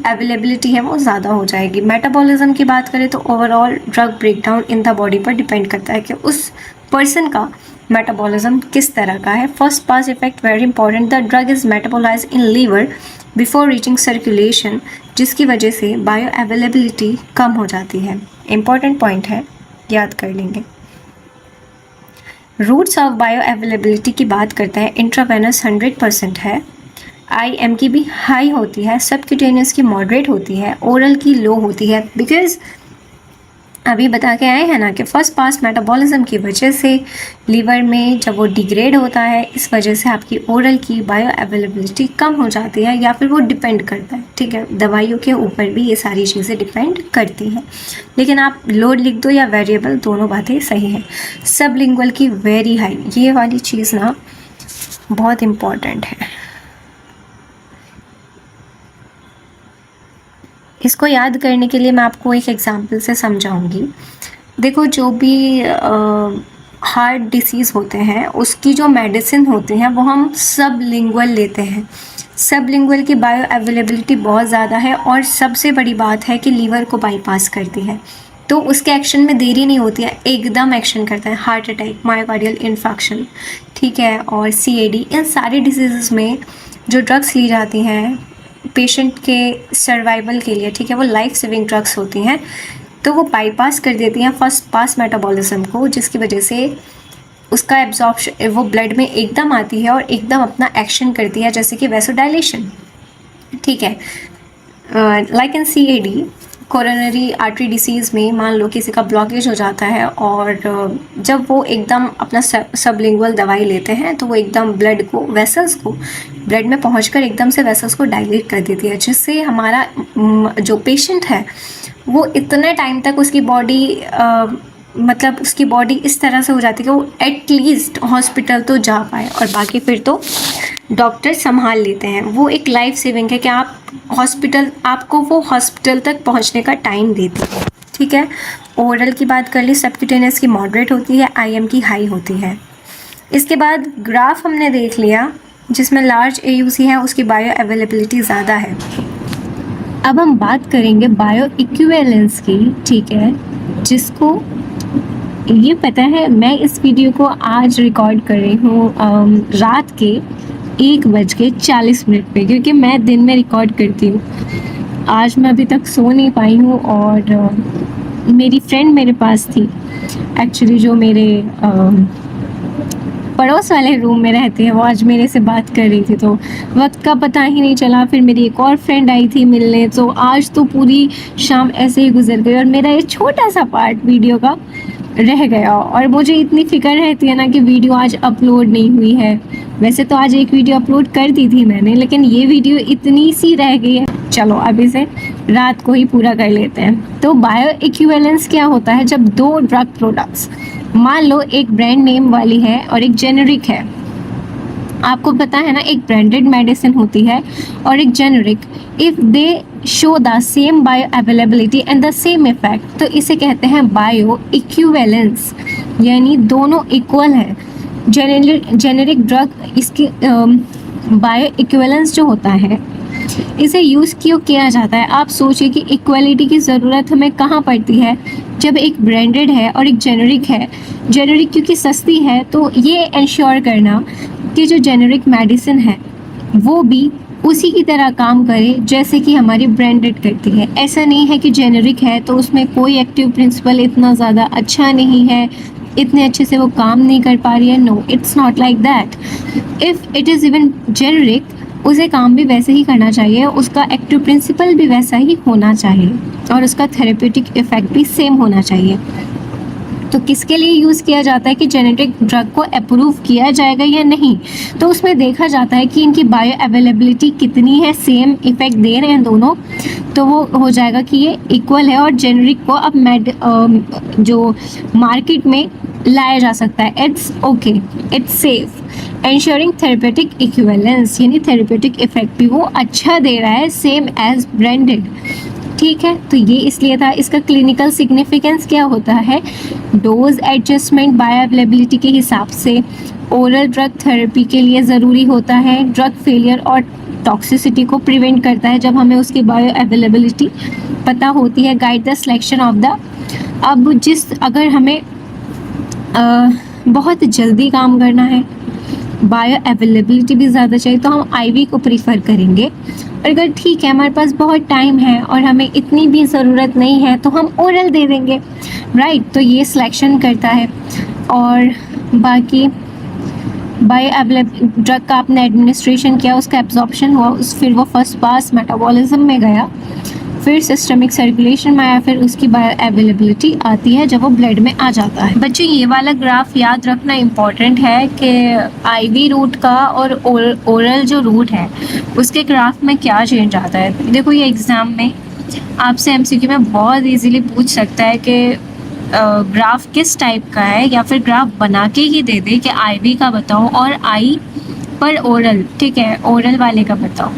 अवेलेबिलिटी है वो ज़्यादा हो जाएगी। मेटाबॉलिज्म की बात करें तो overall drug breakdown in the body पर डिपेंड करता है कि उस पर्सन का मेटाबॉलिज्म किस तरह का है। First pass effect very important, the drug is metabolise in liver before reaching circulation, जिसकी वजह से बायो अवेलेबिलिटी कम हो जाती है। इंपॉर्टेंट पॉइंट है, याद कर लेंगे। रूट्स ऑफ बायो अवेलेबिलिटी की बात करते हैं। इंट्रावेनस 100% है, IM की भी हाई होती है, सबक्यूटेनियस की मॉडरेट होती है, ओरल की लो होती है। बिकॉज अभी बता के आए हैं ना कि फर्स्ट पास मेटाबॉलिज्म की वजह से लीवर में जब वो डिग्रेड होता है, इस वजह से आपकी ओरल की बायो अवेलेबिलिटी कम हो जाती है, या फिर वो डिपेंड करता है, ठीक है। दवाइयों के ऊपर भी ये सारी चीज़ें डिपेंड करती हैं, लेकिन आप लोड लिख दो या वेरिएबल, दोनों बातें सही हैं। सबलिंगुअल की वेरी हाई, ये वाली चीज़ ना बहुत इम्पॉर्टेंट है। इसको याद करने के लिए मैं आपको एक एग्जांपल से समझाऊंगी। देखो जो भी हार्ट डिसीज़ होते हैं उसकी जो मेडिसिन होती हैं वो हम सबलिंगुअल लेते हैं। सबलिंगुअल की बायो अवेलेबिलिटी बहुत ज़्यादा है और सबसे बड़ी बात है कि लीवर को बाईपास करती है। तो उसके एक्शन में देरी नहीं होती है, एकदम एक्शन करता है। हार्ट अटैक, मायोकार्डियल इन्फेक्शन, ठीक है, और CAD, इन सारी डिजीज़ में जो ड्रग्स ली जाती हैं पेशेंट के सर्वाइवल के लिए, ठीक है, वो लाइफ सेविंग ड्रग्स होती हैं। तो वो बाईपास कर देती हैं फर्स्ट पास मेटाबॉलिज्म को, जिसकी वजह से उसका एब्जॉर्प्शन वो ब्लड में एकदम आती है और एकदम अपना एक्शन करती है, जैसे कि वैसोडाइलेशन, ठीक है। Like in CAD, coronary artery disease में मान लो किसी का ब्लॉकेज हो जाता है और जब वो एकदम अपना सबलिंगुअल दवाई लेते हैं तो वो एकदम ब्लड को, वेसल्स को, ब्लड में पहुंचकर एकदम से वेसल्स को डायलेट कर देती है, जिससे हमारा जो पेशेंट है वो इतने टाइम तक उसकी बॉडी मतलब उसकी बॉडी इस तरह से हो जाती है कि वो एटलीस्ट हॉस्पिटल तो जा पाए, और बाकी फिर तो डॉक्टर संभाल लेते हैं। वो एक लाइफ सेविंग है कि आप हॉस्पिटल, आपको वो हॉस्पिटल तक पहुंचने का टाइम देती है, ठीक है। ओरल की बात कर ली, सबक्यूटेनियस की मॉडरेट होती है, IM की हाई होती है। इसके बाद ग्राफ हमने देख लिया जिसमें लार्ज AUC है, उसकी बायो अवेलेबिलिटी ज़्यादा है। अब हम बात करेंगे बायो इक्विवेलेंस की, ठीक है, जिसको ये पता है मैं इस वीडियो को आज रिकॉर्ड कर रही हूँ रात के 1:40 पे, क्योंकि मैं दिन में रिकॉर्ड करती हूँ। आज मैं अभी तक सो नहीं पाई हूँ और मेरी फ्रेंड मेरे पास थी एक्चुअली, जो मेरे पड़ोस वाले रूम में रहती है, वो आज मेरे से बात कर रही थी, तो वक्त का पता ही नहीं चला। फिर मेरी एक और फ्रेंड आई थी मिलने, तो आज तो पूरी शाम ऐसे ही गुजर गई और मेरा ये छोटा सा पार्ट वीडियो का रह गया। और मुझे इतनी फिक्र रहती है ना कि वीडियो आज अपलोड नहीं हुई है। वैसे तो आज एक वीडियो अपलोड कर दी थी मैंने, लेकिन ये वीडियो इतनी सी रह गई है। चलो अब इसे रात को ही पूरा कर लेते हैं। तो बायो इक्विवेलेंस क्या होता है? जब दो ड्रग प्रोडक्ट्स, मान लो एक ब्रांड नेम वाली है और एक जेनेरिक है। आपको पता है ना, एक ब्रांडेड मेडिसिन होती है और एक generic. If they show the same bio availability and the same effect, तो इसे कहते हैं बायो इक्विवेलेंस, यानी दोनों इक्वल है। जेनेरिक ड्रग इसकी बायो इक्विवेलेंस जो होता है, इसे यूज़ क्यों किया जाता है? आप सोचिए कि इक्वलिटी की ज़रूरत हमें कहाँ पड़ती है जब एक ब्रांडेड है और एक जेनेरिक है। जेनेरिक क्योंकि सस्ती है, तो ये इंश्योर करना कि जो जेनेरिक मेडिसिन है वो भी उसी की तरह काम करे जैसे कि हमारी ब्रांडेड करती है। ऐसा नहीं है कि जेनेरिक है तो उसमें कोई एक्टिव प्रिंसिपल इतना ज़्यादा अच्छा नहीं है, इतने अच्छे से वो काम नहीं कर पा रही है। No, it's not like that. If it is even generic, उसे काम भी वैसे ही करना चाहिए, उसका एक्टिव प्रिंसिपल भी वैसा ही होना चाहिए और उसका थेरेप्यूटिक इफेक्ट भी सेम होना चाहिए। तो किसके लिए यूज़ किया जाता है कि जेनेरिक ड्रग को अप्रूव किया जाएगा या नहीं? तो उसमें देखा जाता है कि इनकी बायो अवेलेबिलिटी कितनी है, सेम इफेक्ट दे रहे हैं दोनों, तो वो हो जाएगा कि ये इक्वल है और जेनेरिक को अब जो मार्केट में लाया जा सकता है। It's okay, it's safe, ensuring therapeutic equivalence, यानी थेरेप्यूटिक इफेक्ट भी वो अच्छा दे रहा है, सेम एज ब्रांडेड। ठीक है, तो ये इसलिए था। इसका क्लिनिकल सिग्निफिकेंस क्या होता है? डोज एडजस्टमेंट बायो अवेलेबिलिटी के हिसाब से ओरल ड्रग थेरेपी के लिए ज़रूरी होता है। ड्रग फेलियर और टॉक्सिसिटी को प्रिवेंट करता है जब हमें उसकी बायो अवेलेबिलिटी पता होती है। Guide the selection of the, अब अगर हमें बहुत जल्दी काम करना है, बायो अवेलेबिलिटी भी ज़्यादा चाहिए, तो हम IV को प्रीफर करेंगे। और अगर ठीक है, हमारे पास बहुत टाइम है और हमें इतनी भी ज़रूरत नहीं है, तो हम ओरल दे देंगे, राइट। तो ये सिलेक्शन करता है। और बाकी बायो अवेलेबल ड्रग का आपने एडमिनिस्ट्रेशन किया, उसका एब्जॉर्प्शन हुआ, फिर वो फर्स्ट पास मेटाबॉलिज्म में गया, फिर सिस्टमिक सर्कुलेशन में आया, फिर उसकी बायो अवेलेबिलिटी आती है जब वो ब्लड में आ जाता है। बच्चों, ये वाला ग्राफ याद रखना इम्पॉर्टेंट है कि IV रूट का और ओरल जो रूट है उसके ग्राफ में क्या चेंज आता है। देखो, ये एग्ज़ाम में आपसे MCQ में बहुत इजीली पूछ सकता है कि ग्राफ किस टाइप का है, या फिर ग्राफ बना के ही दे दे कि IV का बताओ और I पर ओरल, ठीक है, ओरल वाले का बताओ।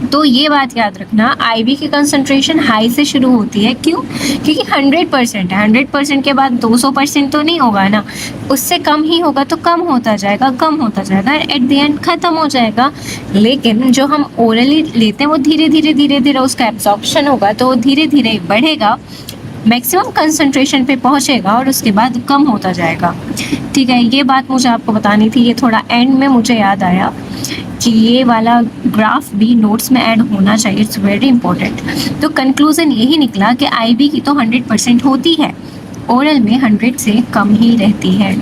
तो ये बात याद रखना, IV की कंसंट्रेशन हाई से शुरू होती है। क्यों? क्योंकि 100% है, 100% के बाद 200% तो नहीं होगा ना, उससे कम ही होगा, तो कम होता जाएगा, कम होता जाएगा, एट द एंड ख़त्म हो जाएगा। लेकिन जो हम ओरली लेते हैं वो धीरे धीरे उसका एब्जॉर्प्शन होगा, तो वो धीरे धीरे बढ़ेगा मैक्सिमम कंसंट्रेशन पे पहुंचेगा और उसके बाद कम होता जाएगा। ठीक है, ये बात मुझे आपको बतानी थी, ये थोड़ा एंड में मुझे याद आया कि ये वाला ग्राफ भी नोट्स में ऐड होना चाहिए, इट्स वेरी इंपॉर्टेंट। तो कंक्लूजन यही निकला कि आईबी की तो 100% होती है, ओरल में 100 से कम ही रहती है।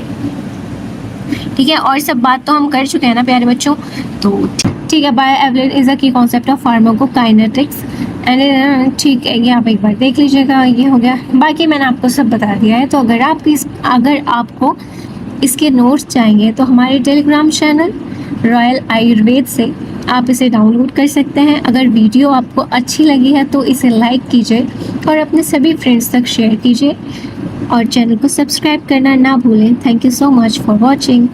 ठीक है, और सब बात तो हम कर चुके हैं ना प्यारे बच्चों। तो ठीक है, बायोअवेलेबिलिटी इज अ की कॉन्सेप्ट ऑफ फार्माकोकाइनेटिक्स एंड ठीक है, ये आप एक बार देख लीजिएगा, ये हो गया। बाकी मैंने आपको सब बता दिया है। तो अगर आपको इसके नोट्स चाहिए तो हमारे टेलीग्राम चैनल रॉयल आयुर्वेद से आप इसे डाउनलोड कर सकते हैं। अगर वीडियो आपको अच्छी लगी है तो इसे लाइक कीजिए और अपने सभी फ्रेंड्स तक शेयर कीजिए और चैनल को सब्सक्राइब करना ना भूलें। Thank you so much for watching.